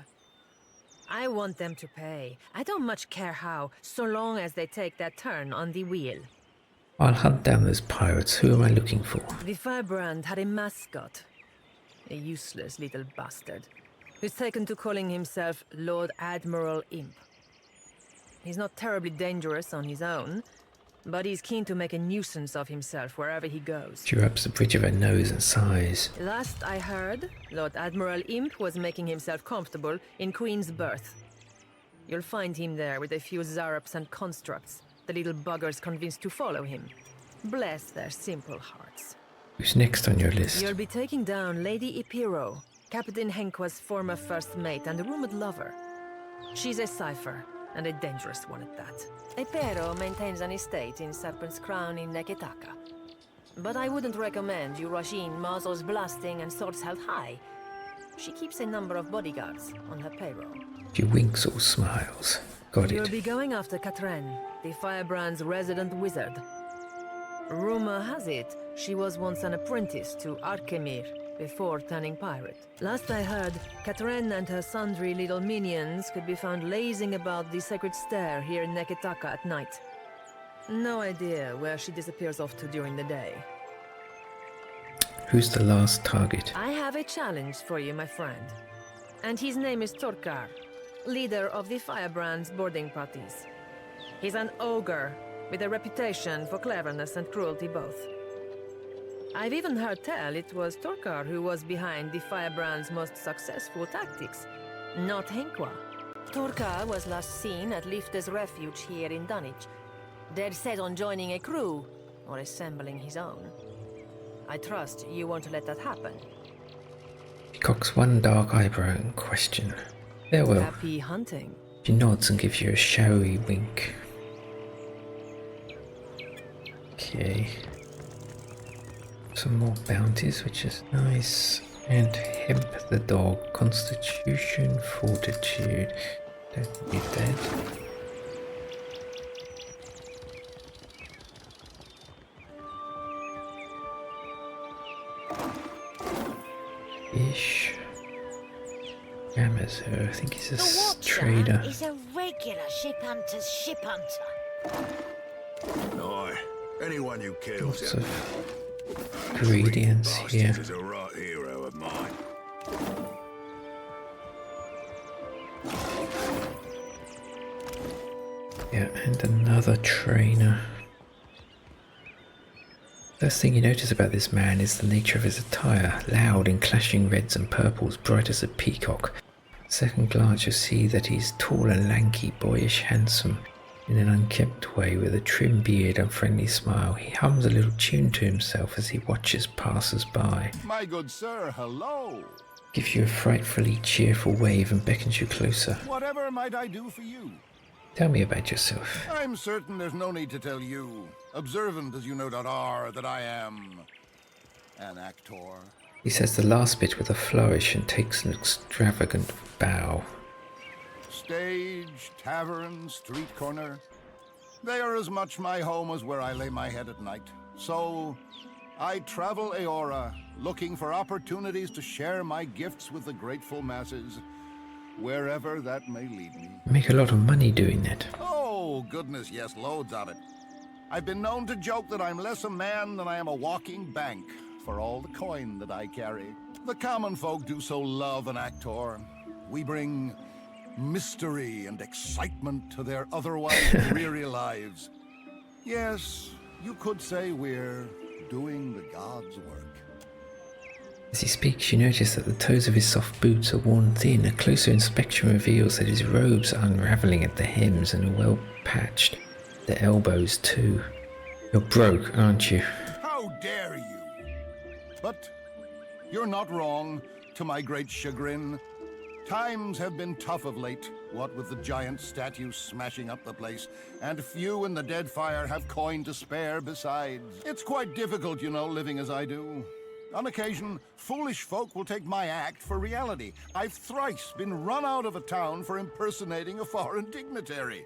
I want them to pay. I don't much care how, so long as they take their turn on the wheel. I'll hunt down those pirates. Who am I looking for? The firebrand had a mascot. A useless little bastard, who's taken to calling himself Lord Admiral Imp. He's not terribly dangerous on his own, but he's keen to make a nuisance of himself wherever he goes. She rubs the bridge of her nose and sighs. Last I heard, Lord Admiral Imp was making himself comfortable in Queen's Berth. You'll find him there with a few Zarups and constructs, the little buggers convinced to follow him. Bless their simple hearts. Who's next on your list? You'll be taking down Lady Ipiro, Captain Henqua's former first mate and a rumored lover. She's a cipher, and a dangerous one at that. Ipiro maintains an estate in Serpent's Crown in Neketaka. But I wouldn't recommend you rush in muzzles blasting and swords held high. She keeps a number of bodyguards on her payroll. She winks or smiles. Got it. You'll be going after Katren, the firebrand's resident wizard. Rumor has it, she was once an apprentice to Arkemir before turning pirate. Last I heard, Katren and her sundry little minions could be found lazing about the sacred stair here in Neketaka at night. No idea where she disappears off to during the day. Who's the last target? I have a challenge for you, my friend. And his name is Torkar, leader of the Firebrand's boarding parties. He's an ogre, with a reputation for cleverness and cruelty both. I've even heard tell it was Torkar who was behind the Firebrand's most successful tactics, not Henqua. Torkar was last seen at Lifte's refuge here in Dunnage, dead set on joining a crew, or assembling his own. I trust you won't let that happen. She cocks one dark eyebrow and question. Farewell. Happy hunting. She nods and gives you a showy wink. Okay. Some more bounties, which is nice. And Hemp the dog. Constitution, Fortitude. Don't need that. Ish. Yseyr, I think he's a trader. Is a regular ship hunter's ship hunter. No, anyone who kills Lots him. of ingredients here. Is a right hero of mine. Yeah, and another trainer. First thing you notice about this man is the nature of his attire, loud in clashing reds and purples, bright as a peacock. Second glance you see that he's tall and lanky, boyish handsome, in an unkempt way, with a trim beard and friendly smile. He hums a little tune to himself as he watches passers-by. My good sir, hello. Gives you a frightfully cheerful wave and beckons you closer. Whatever might I do for you? Tell me about yourself. I'm certain there's no need to tell you, observant as you no doubt are, that I am an actor. He says the last bit with a flourish and takes an extravagant bow. Stage, tavern, street corner. They are as much my home as where I lay my head at night. So, I travel Eora, looking for opportunities to share my gifts with the grateful masses, wherever that may lead me. Make a lot of money doing that. Oh, goodness, yes, loads of it. I've been known to joke that I'm less a man than I am a walking bank, for all the coin that I carry. The common folk do so love an actor. We bring mystery and excitement to their otherwise dreary lives. Yes, you could say we're doing the God's work. As he speaks, you notice that the toes of his soft boots are worn thin. A closer inspection reveals that his robes are unravelling at the hems and are well patched. The elbows too. You're broke, aren't you? How dare you? But you're not wrong, to my great chagrin. Times have been tough of late, what with the giant statues smashing up the place, and few in the Deadfire have coin to spare besides. It's quite difficult, you know, living as I do. On occasion, foolish folk will take my act for reality. I've thrice been run out of a town for impersonating a foreign dignitary.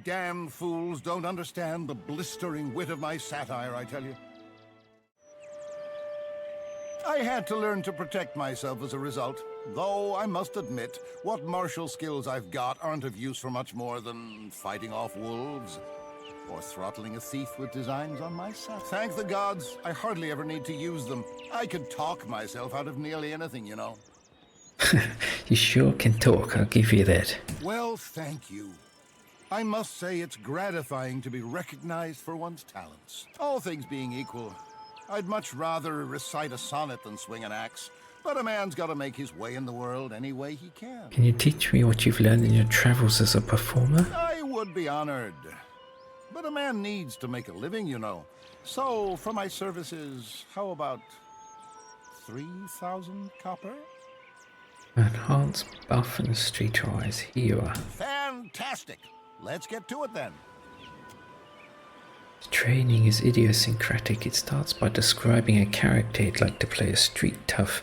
Damn fools don't understand the blistering wit of my satire, I tell you. I had to learn to protect myself as a result, though I must admit, what martial skills I've got aren't of use for much more than fighting off wolves or throttling a thief with designs on my saddle. Thank the gods, I hardly ever need to use them. I could talk myself out of nearly anything, you know. You sure can talk, I'll give you that. Well, thank you. I must say it's gratifying to be recognized for one's talents. All things being equal, I'd much rather recite a sonnet than swing an axe, but a man's got to make his way in the world any way he can. Can you teach me what you've learned in your travels as a performer? I would be honored. But a man needs to make a living, you know. So, for my services, how about 3,000 copper? Enhance buff and streetwise. Here you are. Fantastic! Let's get to it then. Training is idiosyncratic. It starts by describing a character he'd like to play: a street tough,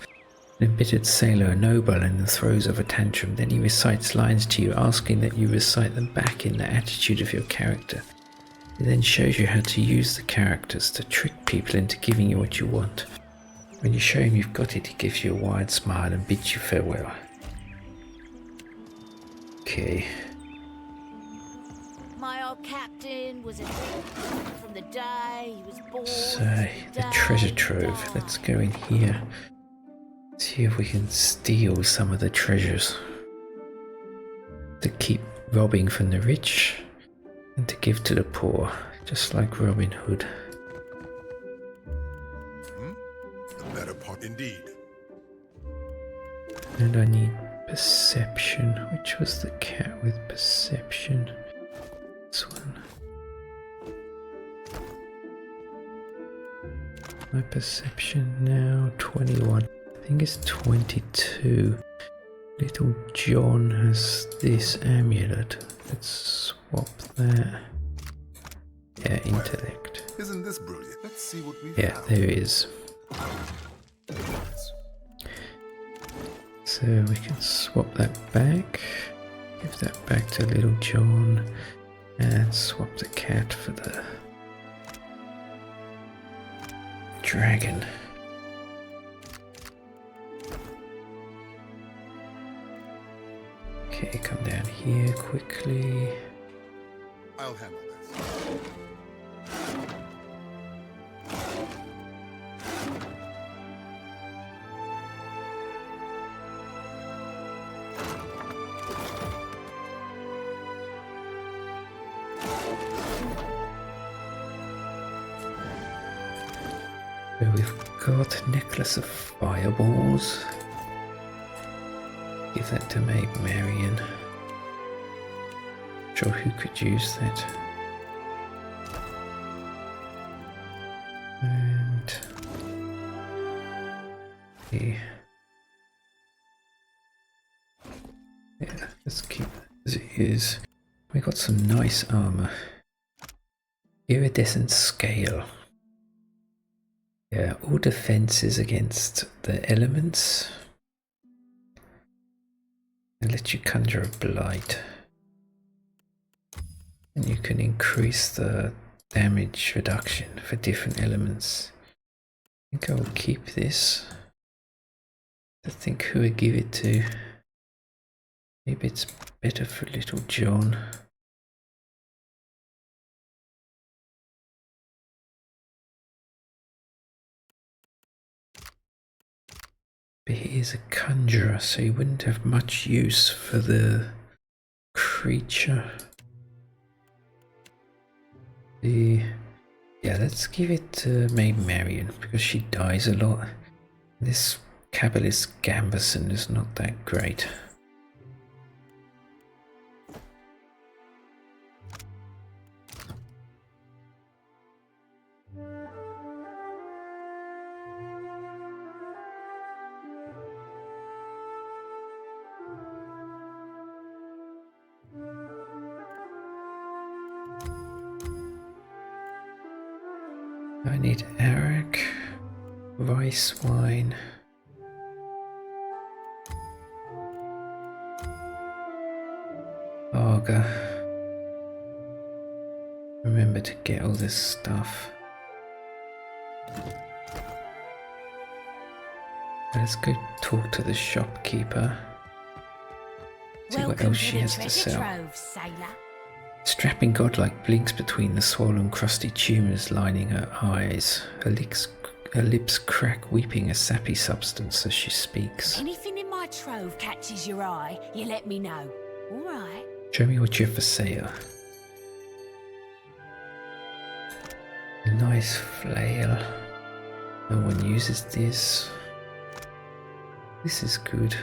an embittered sailor, a noble in the throes of a tantrum. Then he recites lines to you, asking that you recite them back in the attitude of your character. He then shows you how to use the characters to trick people into giving you what you want. When you show him you've got it, he gives you a wide smile and bids you farewell. Okay. My old captain was a from the day he was born. So, the treasure trove. Let's go in here. See if we can steal some of the treasures. To keep robbing from the rich and to give to the poor, just like Robin Hood. The better part indeed. And I need perception. Which was the cat with perception? This one. My perception now 21. I think it's 22. Little John has this amulet. Let's swap that. Yeah, intellect. Isn't this brilliant? Let's see what we've Yeah, there it is. So we can swap that back. Give that back to Little John. And swap the cat for the dragon. Okay, come down here quickly. I'll handle this. So we've got Necklace of Fireballs. Give that to Maid Marian. Sure who could use that. And yeah, let's keep it as it is. We got some nice armor. Iridescent scale. Yeah, all defenses against the elements. And let you conjure a blight. And you can increase the damage reduction for different elements. I think I will keep this. I think who I give it to. Maybe it's better for Little John. But he is a conjurer, so he wouldn't have much use for the creature. Yeah, let's give it to Maid Marian because she dies a lot. This Cabalist Gamberson is not that great. I need Arak, rice wine, Arga. Remember to get all this stuff. Let's go talk to the shopkeeper. See what else she has to sell. Trove, sailor. Strapping godlike blinks between the swollen crusty tumours lining her eyes. Her lips crack, weeping a sappy substance as she speaks. Anything in my trove catches your eye, you let me know. All right. Show me what you have for sale. Nice flail. No one uses this. This is good.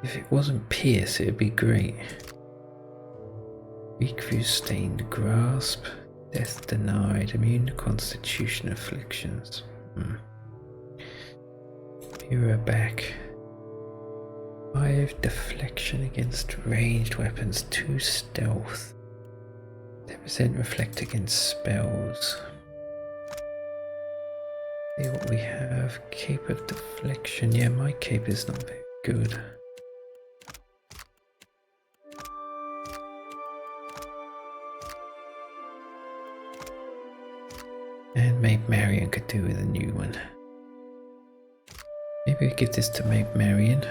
If it wasn't pierce, it would be great. Weak view, stained grasp, death denied, immune to constitution afflictions. Mirror back. 5 deflection against ranged weapons, 2 stealth. 10% reflect against spells. See what we have. Cape of deflection. Yeah, my cape is not very good. And Maid Marian could do with a new one. Maybe we give this to Maid Marian.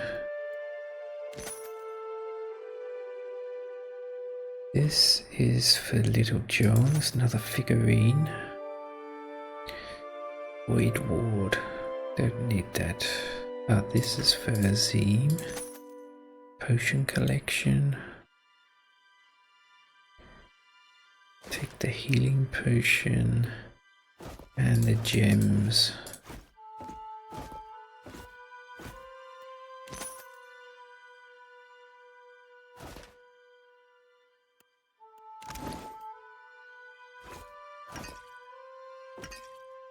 This is for Little John. It's another figurine. Void Ward. Don't need that. Ah, this is for Azim. Potion collection. Take the healing potion. And the gems.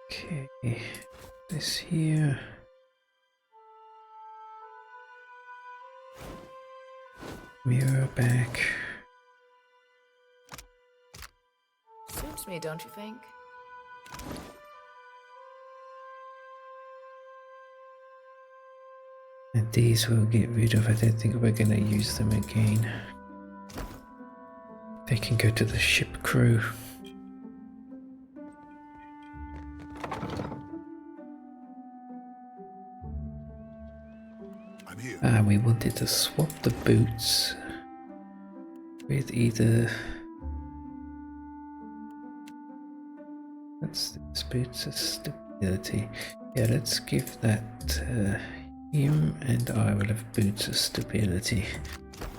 Okay, this here. Mirror back. Suits me, don't you think? And these we'll get rid of. I don't think we're going to use them again. They can go to the ship crew. I'm here. And we wanted to swap the boots with either That's the boots of stability. Yeah, let's give that him, and I will have boots of stability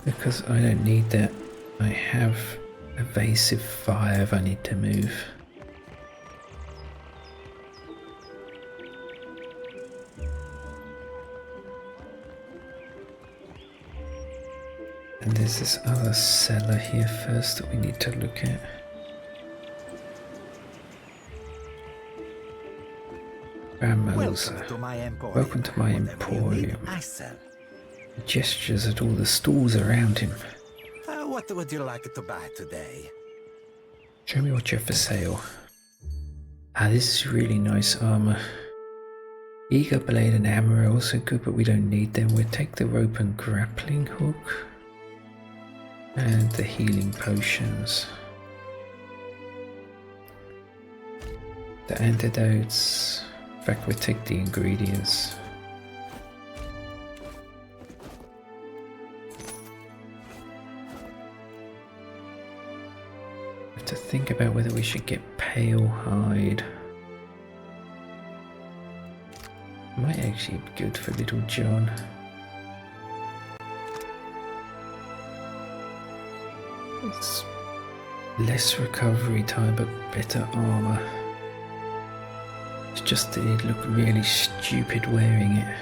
because I don't need that. I have evasive fire if I need to move. And there's this other cellar here first that we need to look at. Welcome to my emporium. He gestures at all the stalls around him. What would you like to buy today? Show me what you have for sale. Ah, this is really nice armor. Eager blade and hammer are also good, but we don't need them. We'll take the rope and grappling hook. And the healing potions. The antidotes. In fact, we'll take the ingredients. We have to think about whether we should get pale hide. Might actually be good for Little John. It's less recovery time but better armor. It's just that he'd look really stupid wearing it.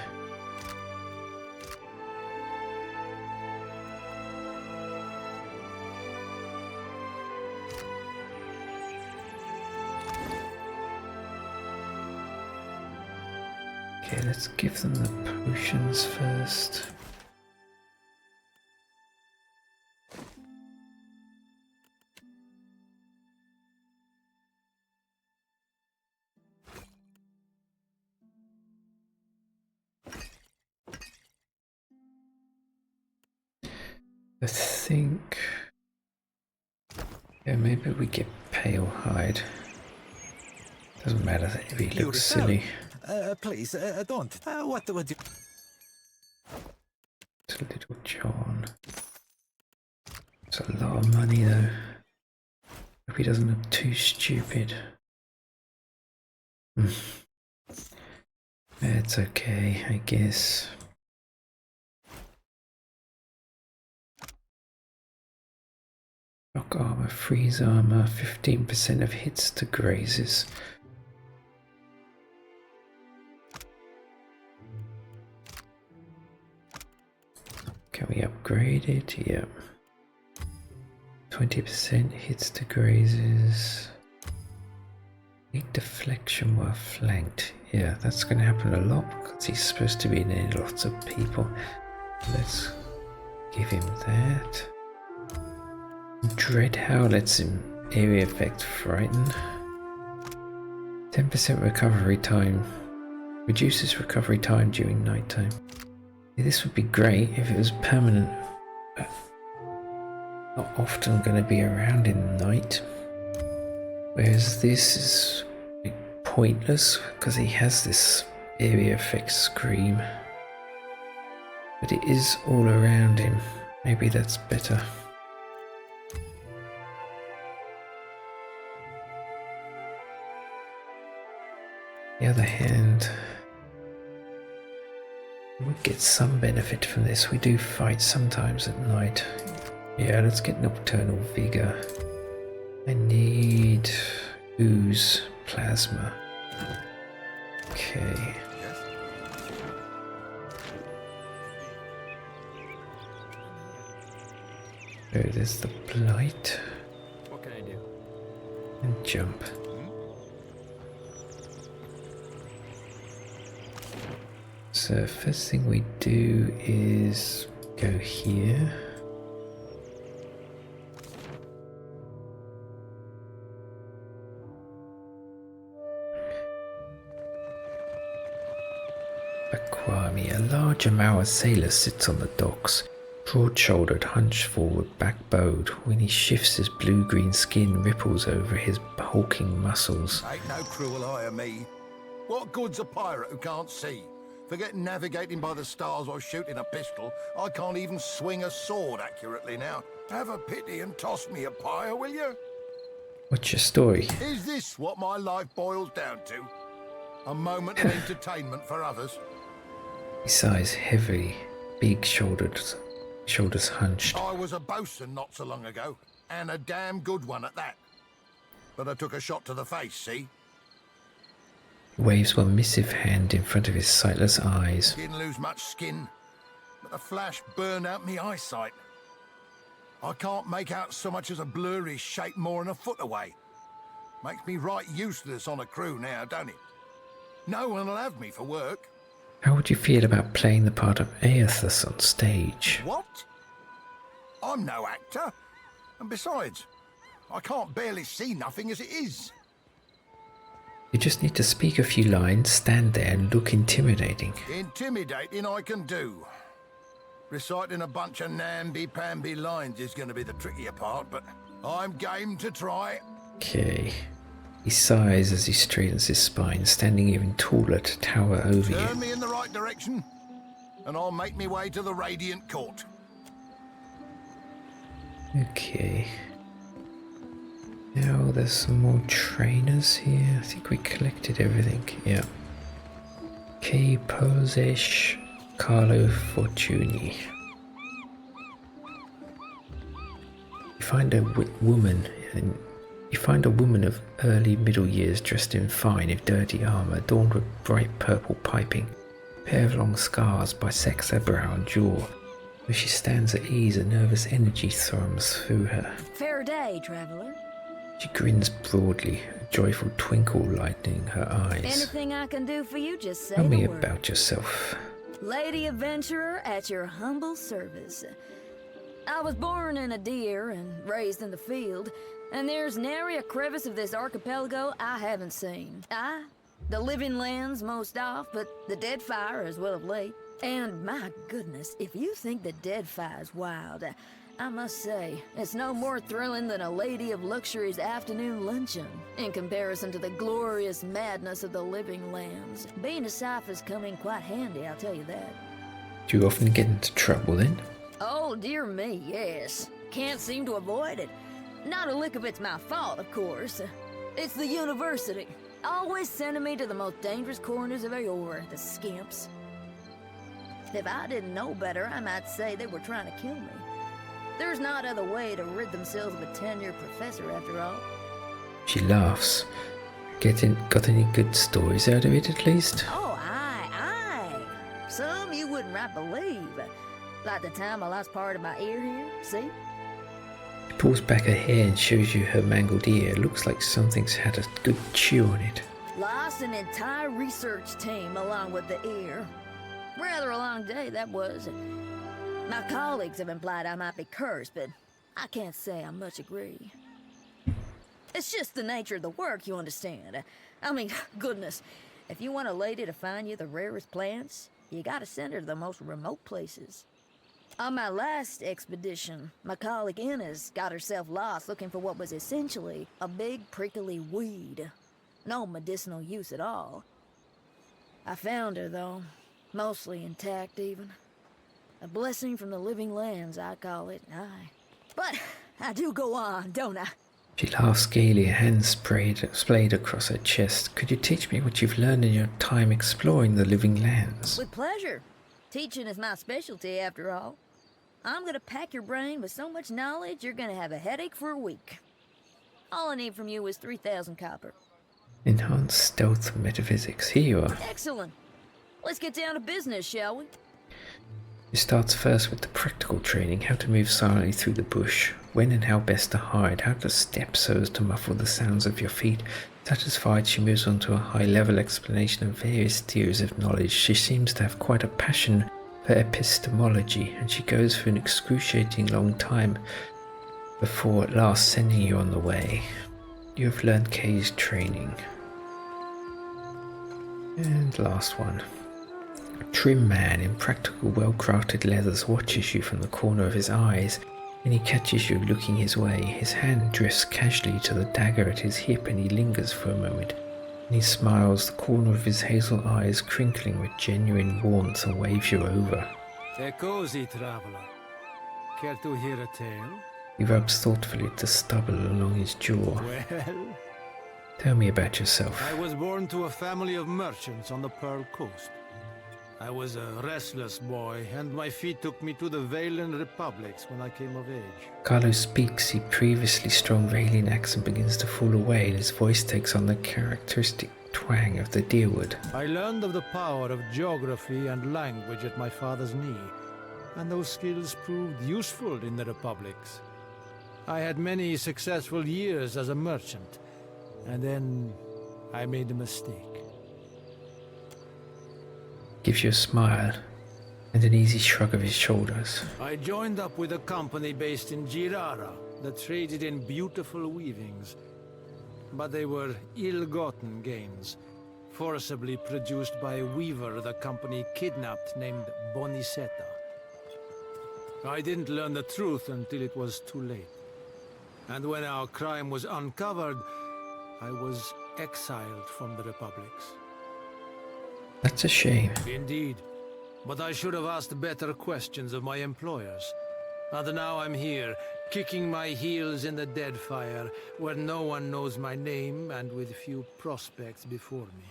Okay, let's give them the potions first. I think, yeah, maybe we get pale hide. Doesn't matter if he looks silly. Please, don't. What would you... It's a Little John. It's a lot of money though. Hope he doesn't look too stupid. It's okay, I guess. Rock armor, freeze armor, 15% of hits to grazes. Can we upgrade it? Yep. 20% hits to grazes. Weak deflection while flanked. Yeah, that's going to happen a lot because he's supposed to be near lots of people. Let's give him that. Dread Howl lets him area effect frighten. 10% recovery time. Reduces recovery time during nighttime. Yeah, this would be great if it was permanent. But not often going to be around in the night. Whereas this is pointless because he has this area effect scream. But it is all around him. Maybe that's better. On the other hand, we get some benefit from this. We do fight sometimes at night. Yeah, let's get Nocturnal Vigor. I need Ooze Plasma. Okay. Oh, there's the Blight. What can I do? And jump. So first thing we do is go here. Aquami, a large Amawa sailor sits on the docks, broad-shouldered, hunched forward, back-bowed. When he shifts, his blue-green skin ripples over his hulking muscles. Ain't no cruel eye of me. What good's a pirate who can't see? Forget navigating by the stars or shooting a pistol. I can't even swing a sword accurately now. Have a pity and toss me a pyre, will you? What's your story? Is this what my life boils down to? A moment of entertainment for others? He sighs heavily, big shoulders hunched. I was a bosun not so long ago, and a damn good one at that. But I took a shot to the face, see? He waves one missive hand in front of his sightless eyes. Didn't lose much skin, but the flash burned out me eyesight. I can't make out so much as a blurry shape more than a foot away. Makes me right useless on a crew now, don't it? No one will have me for work. How would you feel about playing the part of Eothas on stage? What? I'm no actor. And besides, I can't barely see nothing as it is. You just need to speak a few lines, stand there and look intimidating. Intimidating I can do. Reciting a bunch of namby-pamby lines is going to be the trickier part, but I'm game to try. Okay. He sighs as he straightens his spine, standing even taller to tower over you. Turn me in the right direction, and I'll make me way to the Radiant Court. Okay. Now there's some more trainers here. I think we collected everything. Yeah. K. Posesh, Carlo Fortuny. You find a woman of early middle years dressed in fine if dirty armour, adorned with bright purple piping. A pair of long scars bisects her brow and jaw. As she stands at ease, a nervous energy thrums through her. Fair day, traveler. She grins broadly, a joyful twinkle lightening her eyes. Anything I can do for you, just say Tell me the word. about yourself. Lady adventurer at your humble service. I was born in a deer and raised in the field, and there's nary a crevice of this archipelago I haven't seen. The living lands most off, but the Deadfire as well of late. And my goodness, if you think the Deadfire's wild, I must say, it's no more thrilling than a lady of luxury's afternoon luncheon, in comparison to the glorious madness of the living lands. Being a cipher's come in quite handy, I'll tell you that. Do you often get into trouble then? Oh, dear me, yes. Can't seem to avoid it. Not a lick of it's my fault, of course. It's the university. Always sending me to the most dangerous corners of Eorzea, the skimps. If I didn't know better, I might say they were trying to kill me. There's not other way to rid themselves of a tenured professor, after all. She laughs. Got any good stories out of it, at least? Oh, aye. Some you wouldn't right believe. Like the time I lost part of my ear here, see? She pulls back her hair and shows you her mangled ear. Looks like something's had a good chew on it. Lost an entire research team along with the ear. Rather a long day, that was. My colleagues have implied I might be cursed, but I can't say I much agree. It's just the nature of the work, you understand. I mean, goodness, if you want a lady to find you the rarest plants, you gotta send her to the most remote places. On my last expedition, my colleague Inez got herself lost looking for what was essentially a big prickly weed. No medicinal use at all. I found her, though. Mostly intact, even. A blessing from the living lands, I call it, aye. But I do go on, don't I? She laughs gaily, her hands splayed across her chest. Could you teach me what you've learned in your time exploring the living lands? With pleasure. Teaching is my specialty, after all. I'm gonna pack your brain with so much knowledge, you're gonna have a headache for a week. All I need from you is 3,000 copper. Enhanced stealth metaphysics. Here you are. Excellent. Let's get down to business, shall we? It starts first with the practical training, how to move silently through the bush, when and how best to hide, how to step so as to muffle the sounds of your feet. Satisfied, she moves on to a high-level explanation of various theories of knowledge. She seems to have quite a passion for epistemology, and she goes for an excruciating long time before at last sending you on the way. You have learned Kay's training. And last one. A trim man in practical, well-crafted leathers watches you from the corner of his eyes, and he catches you looking his way. His hand drifts casually to the dagger at his hip, and he lingers for a moment. And he smiles, the corner of his hazel eyes crinkling with genuine warmth, and waves you over. Take cozy, traveler. Care to hear a tale? He rubs thoughtfully at the stubble along his jaw. Well, Tell me about yourself. I was born to a family of merchants on the Pearl Coast. I was a restless boy, and my feet took me to the Valen Republics when I came of age. Carlo speaks, his previously strong Valian accent begins to fall away and his voice takes on the characteristic twang of the deerwood. I learned of the power of geography and language at my father's knee, and those skills proved useful in the Republics. I had many successful years as a merchant, and then I made a mistake. Gives you a smile and an easy shrug of his shoulders. I joined up with a company based in Girara that traded in beautiful weavings. But they were ill-gotten gains, forcibly produced by a weaver the company kidnapped named Bonisetta. I didn't learn the truth until it was too late. And when our crime was uncovered, I was exiled from the Republics. That's a shame. Indeed. But I should have asked better questions of my employers. And now I'm here, kicking my heels in the Deadfire, where no one knows my name and with few prospects before me.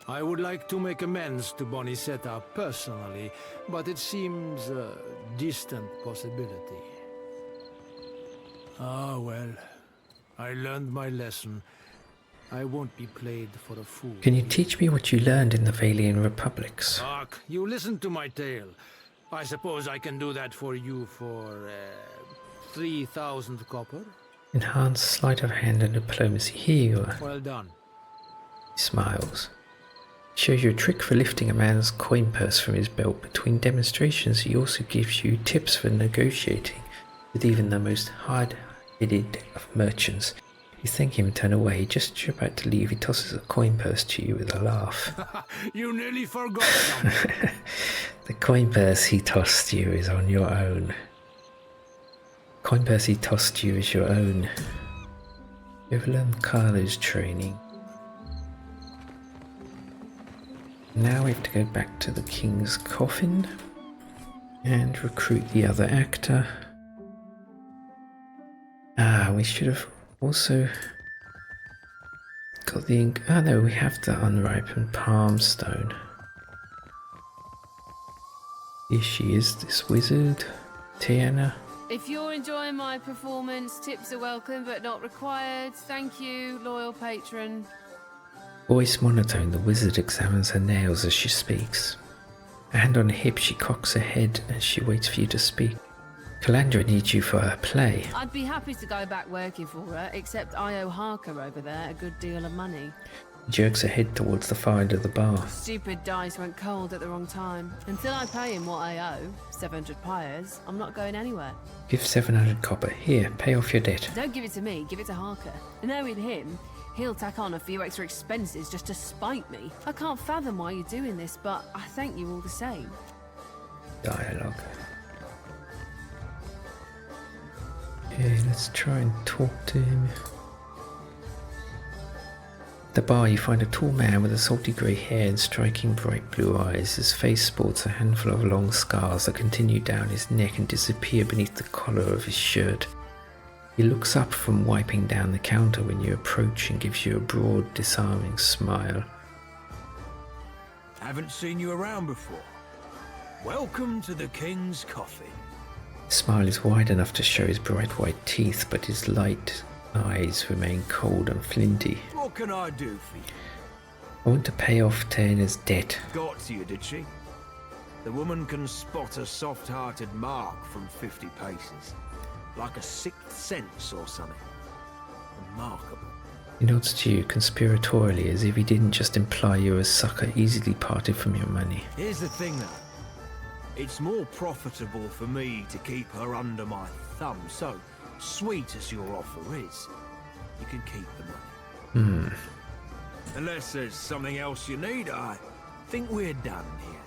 I would like to make amends to Bonisetta personally, but it seems a distant possibility. Ah, well. I learned my lesson. I won't be played for a fool. Can you teach me what you learned in the Valian Republics? Hark, you listen to my tale. I suppose I can do that for you for 3,000 copper. Enhanced sleight of hand and diplomacy. Here you are. Well done. He smiles. Shows you a trick for lifting a man's coin purse from his belt. Between demonstrations, he also gives you tips for negotiating with even the most hard-headed of merchants. You thank him and turn away. Just as you're about to leave, he tosses a coin purse to you with a laugh. You nearly forgot something. The coin purse he tossed you is on your own. Coin purse he tossed you is your own. You have learned Carlo's training. Now we have to go back to the king's coffin and recruit the other actor. We should have also got the ink. Oh no, we have the unripened palm stone. Here she is, this wizard, Tiana. If you're enjoying my performance, tips are welcome but not required. Thank you, loyal patron. Voice monotone, the wizard examines her nails as she speaks. A hand on her hip, she cocks her head as she waits for you to speak. Calandra needs you for her play. I'd be happy to go back working for her, except I owe Harker over there a good deal of money. Jerks her head towards the far end of the bar. Stupid dice went cold at the wrong time. Until I pay him what I owe, 700 pyres, I'm not going anywhere. Give 700 copper. Here, pay off your debt. Don't give it to me, give it to Harker. Knowing him, he'll tack on a few extra expenses just to spite me. I can't fathom why you're doing this, but I thank you all the same. Dialogue. Okay, let's try and talk to him. At the bar, you find a tall man with a salty grey hair and striking bright blue eyes. His face sports a handful of long scars that continue down his neck and disappear beneath the collar of his shirt. He looks up from wiping down the counter when you approach and gives you a broad, disarming smile. Haven't seen you around before. Welcome to the King's Coffin. His smile is wide enough to show his bright white teeth, but his light eyes remain cold and flinty. What can I do for you? I want to pay off Tiana's debt. Got to you, did she? The woman can spot a soft-hearted mark from 50 paces. Like a sixth sense or something. Remarkable. He nods to you conspiratorially, as if he didn't just imply you're a sucker easily parted from your money. Here's the thing though. It's more profitable for me to keep her under my thumb, so sweet as your offer is, you can keep the money. Unless there's something else you need, I think we're done here.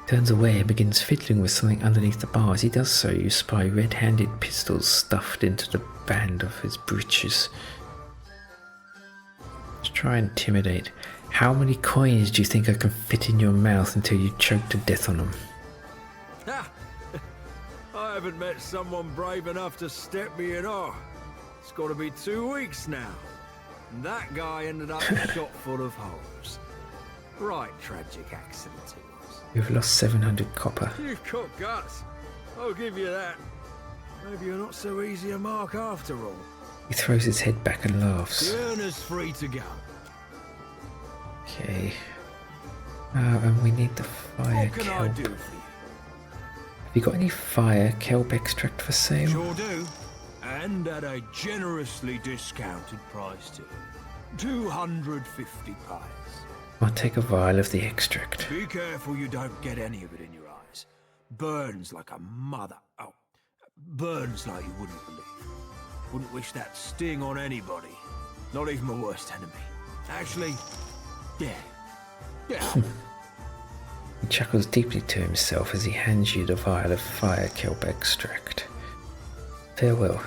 Turns away and begins fiddling with something underneath the bar. As he does so, you spy red-handed pistols stuffed into the band of his breeches. Let's try and intimidate. How many coins do you think I can fit in your mouth until you choke to death on them? I haven't met someone brave enough to step me in off. It's got to be 2 weeks now. And that guy ended up shot full of holes. Right tragic accident it was. You've lost 700 copper. You've got guts. I'll give you that. Maybe you're not so easy a mark after all. He throws his head back and laughs. The earner's free to go. Okay. And we need the fire What can kelp. I do for you? Have you got any fire kelp extract for sale? Sure do. And at a generously discounted price too. 250 pies. I'll take a vial of the extract. Be careful you don't get any of it in your eyes. Burns like a mother. Oh, burns like you wouldn't believe. Wouldn't wish that sting on anybody. Not even my worst enemy. Actually, yeah. He chuckles deeply to himself as he hands you the vial of fire kelp extract. Farewell.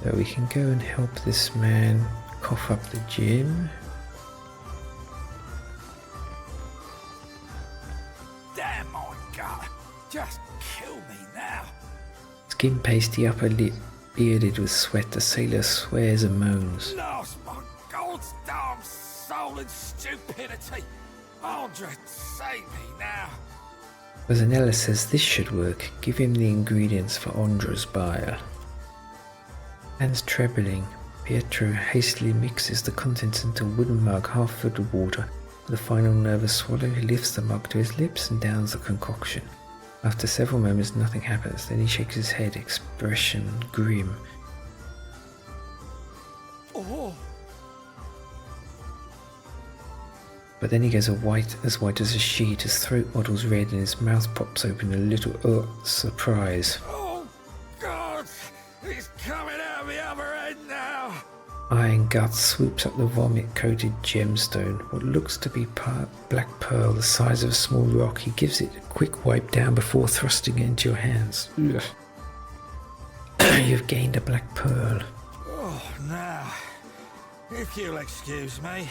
So we can go and help this man cough up the gym. Damn my God. Just kill me now. Skin pasty upper lip, bearded with sweat, the sailor swears and moans. Lost my God's damn soul in stupidity. Andre, save me now. Rosanella says this should work. Give him the ingredients for Ondra's bile. Hands trebling, Pietro hastily mixes the contents into a wooden mug half filled with water. With a final nervous swallow, he lifts the mug to his lips and downs the concoction. After several moments, nothing happens. Then he shakes his head, expression grim. Oh. But then he goes white as a sheet, his throat waddles red and his mouth pops open in a little surprise. Oh, God! He's coming out the other end now! Iron Gut swoops up the vomit-coated gemstone, what looks to be black pearl the size of a small rock. He gives it a quick wipe down before thrusting it into your hands. You've gained a black pearl. Oh, now, if you'll excuse me,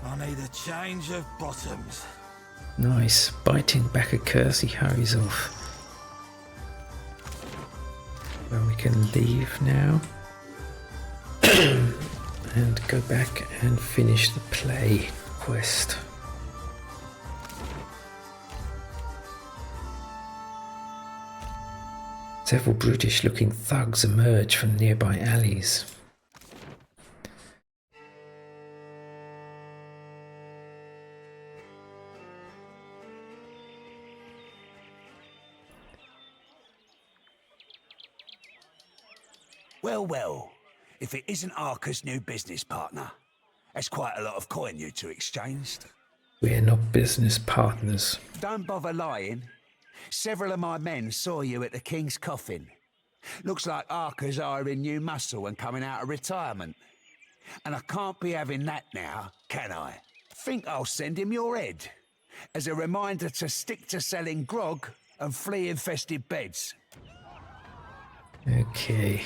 I need a change of bottoms. Nice. Biting back a curse, he hurries off. Well, we can leave now. And go back and finish the play quest. Several brutish-looking thugs emerge from nearby alleys. Well, if it isn't Arca's new business partner, that's quite a lot of coin you two exchanged. We're not business partners. Don't bother lying. Several of my men saw you at the King's coffin. Looks like Arca's hiring new muscle and coming out of retirement. And I can't be having that now, can I? Think I'll send him your head, as a reminder to stick to selling grog and flea-infested beds. Okay.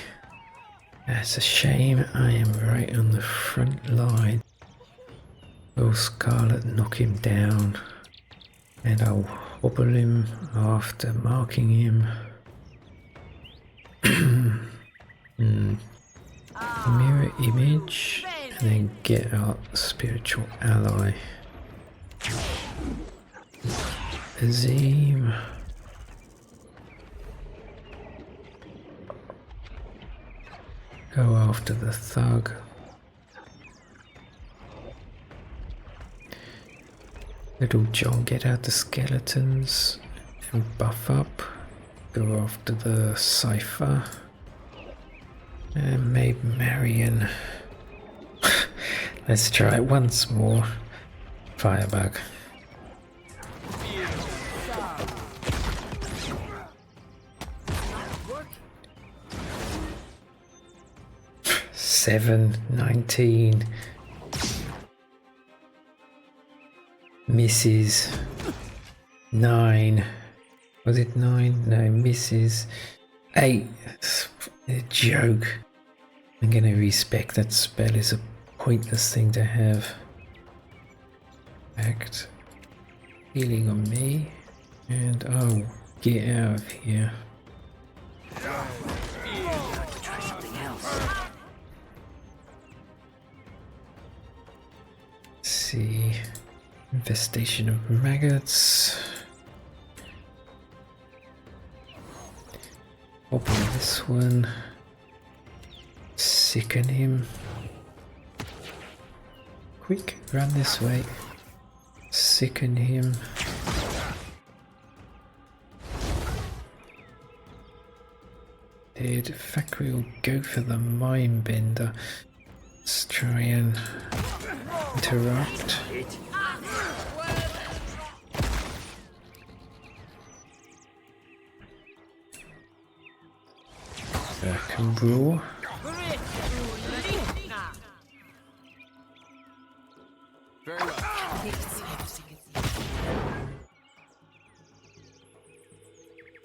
That's a shame. I am right on the front line. Will Scarlet knock him down, and I'll wobble him after marking him. Mirror image, and then get our spiritual ally. Azim. Go after the thug. Little John, get out the skeletons and buff up. Go after the cipher. And maybe Marion. Let's try it once more. Firebug. 7, 19. Misses. 9. Was it 9? No, misses. 8. A joke. I'm gonna respec that spell is a pointless thing to have. Act. Healing on me. And oh, get out of here. Try something else. Let's see. Infestation of maggots. Open this one. Sicken him. Quick, run this way. Sicken him. Dead. In fact, we'll go for the Mindbender. Let's try and interrupt. Can roar. Very well.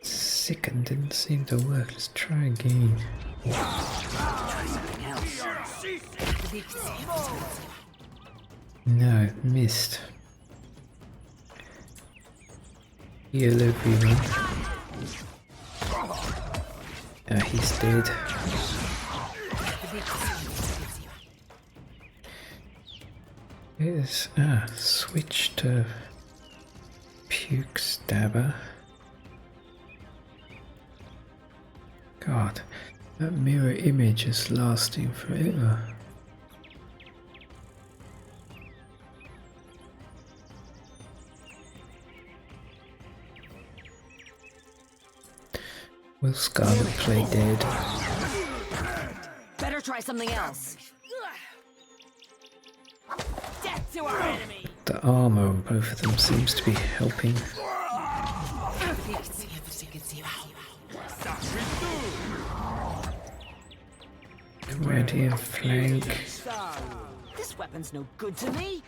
Sicken didn't seem to work. Let's try again. Try something else. No, it missed. Heal everyone. He's dead. Is switch to puke stabber. God, that mirror image is lasting forever. Will Scarlet play dead? Better try something else. Death to our enemy. The armor on both of them seems to be helping. Around here, flank. This weapon's no good to me.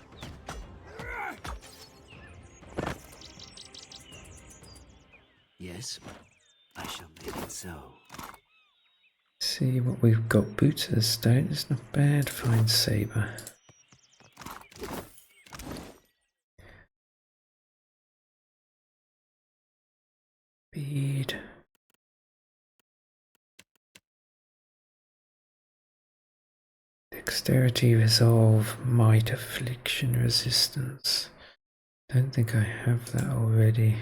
Yes, I shall make it so. See what we've got. Boots of the stone. It's not bad. Fine saber. Bead. Dexterity, resolve, might, affliction, resistance. Don't think I have that already.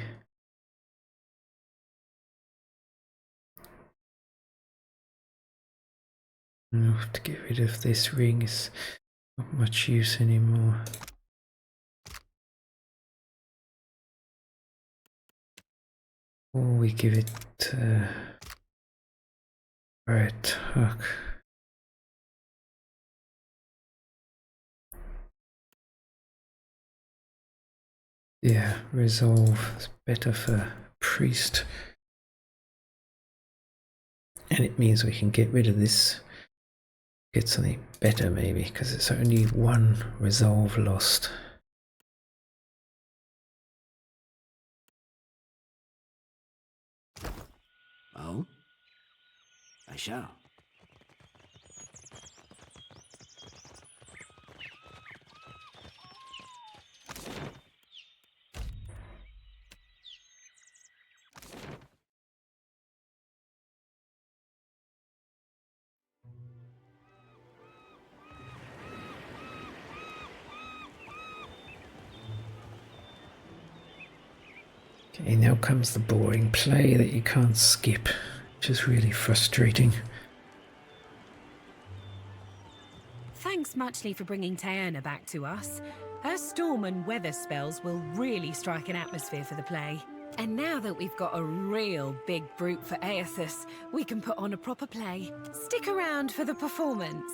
I'll have to get rid of this ring. It's not much use anymore. Or we give it to RotH. Yeah, resolve is better for priest. And it means we can get rid of this. Get something better maybe, because it's only one resolve lost. Oh? I shall. Okay, now comes the boring play that you can't skip, which is really frustrating. Thanks muchly for bringing Taerna back to us. Her storm and weather spells will really strike an atmosphere for the play. And now that we've got a real big brute for Eothas, we can put on a proper play. Stick around for the performance.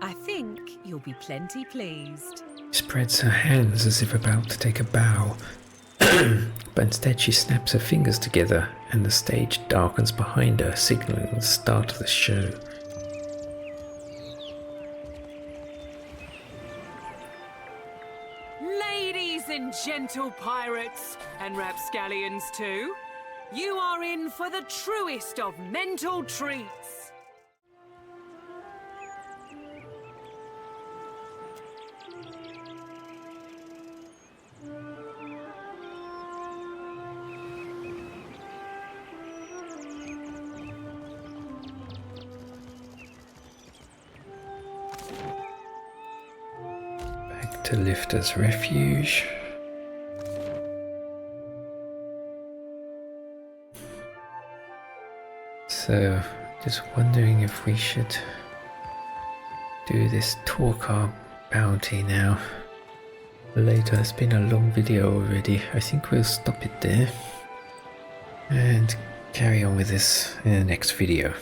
I think you'll be plenty pleased. Spreads her hands as if about to take a bow. But instead she snaps her fingers together and the stage darkens behind her, signaling the start of the show. Ladies and gentle pirates, and rapscallions too, you are in for the truest of mental treats. to Lifter's Refuge. So, just wondering if we should do this Torkar bounty now. Later, it's been a long video already. I think we'll stop it there and carry on with this in the next video.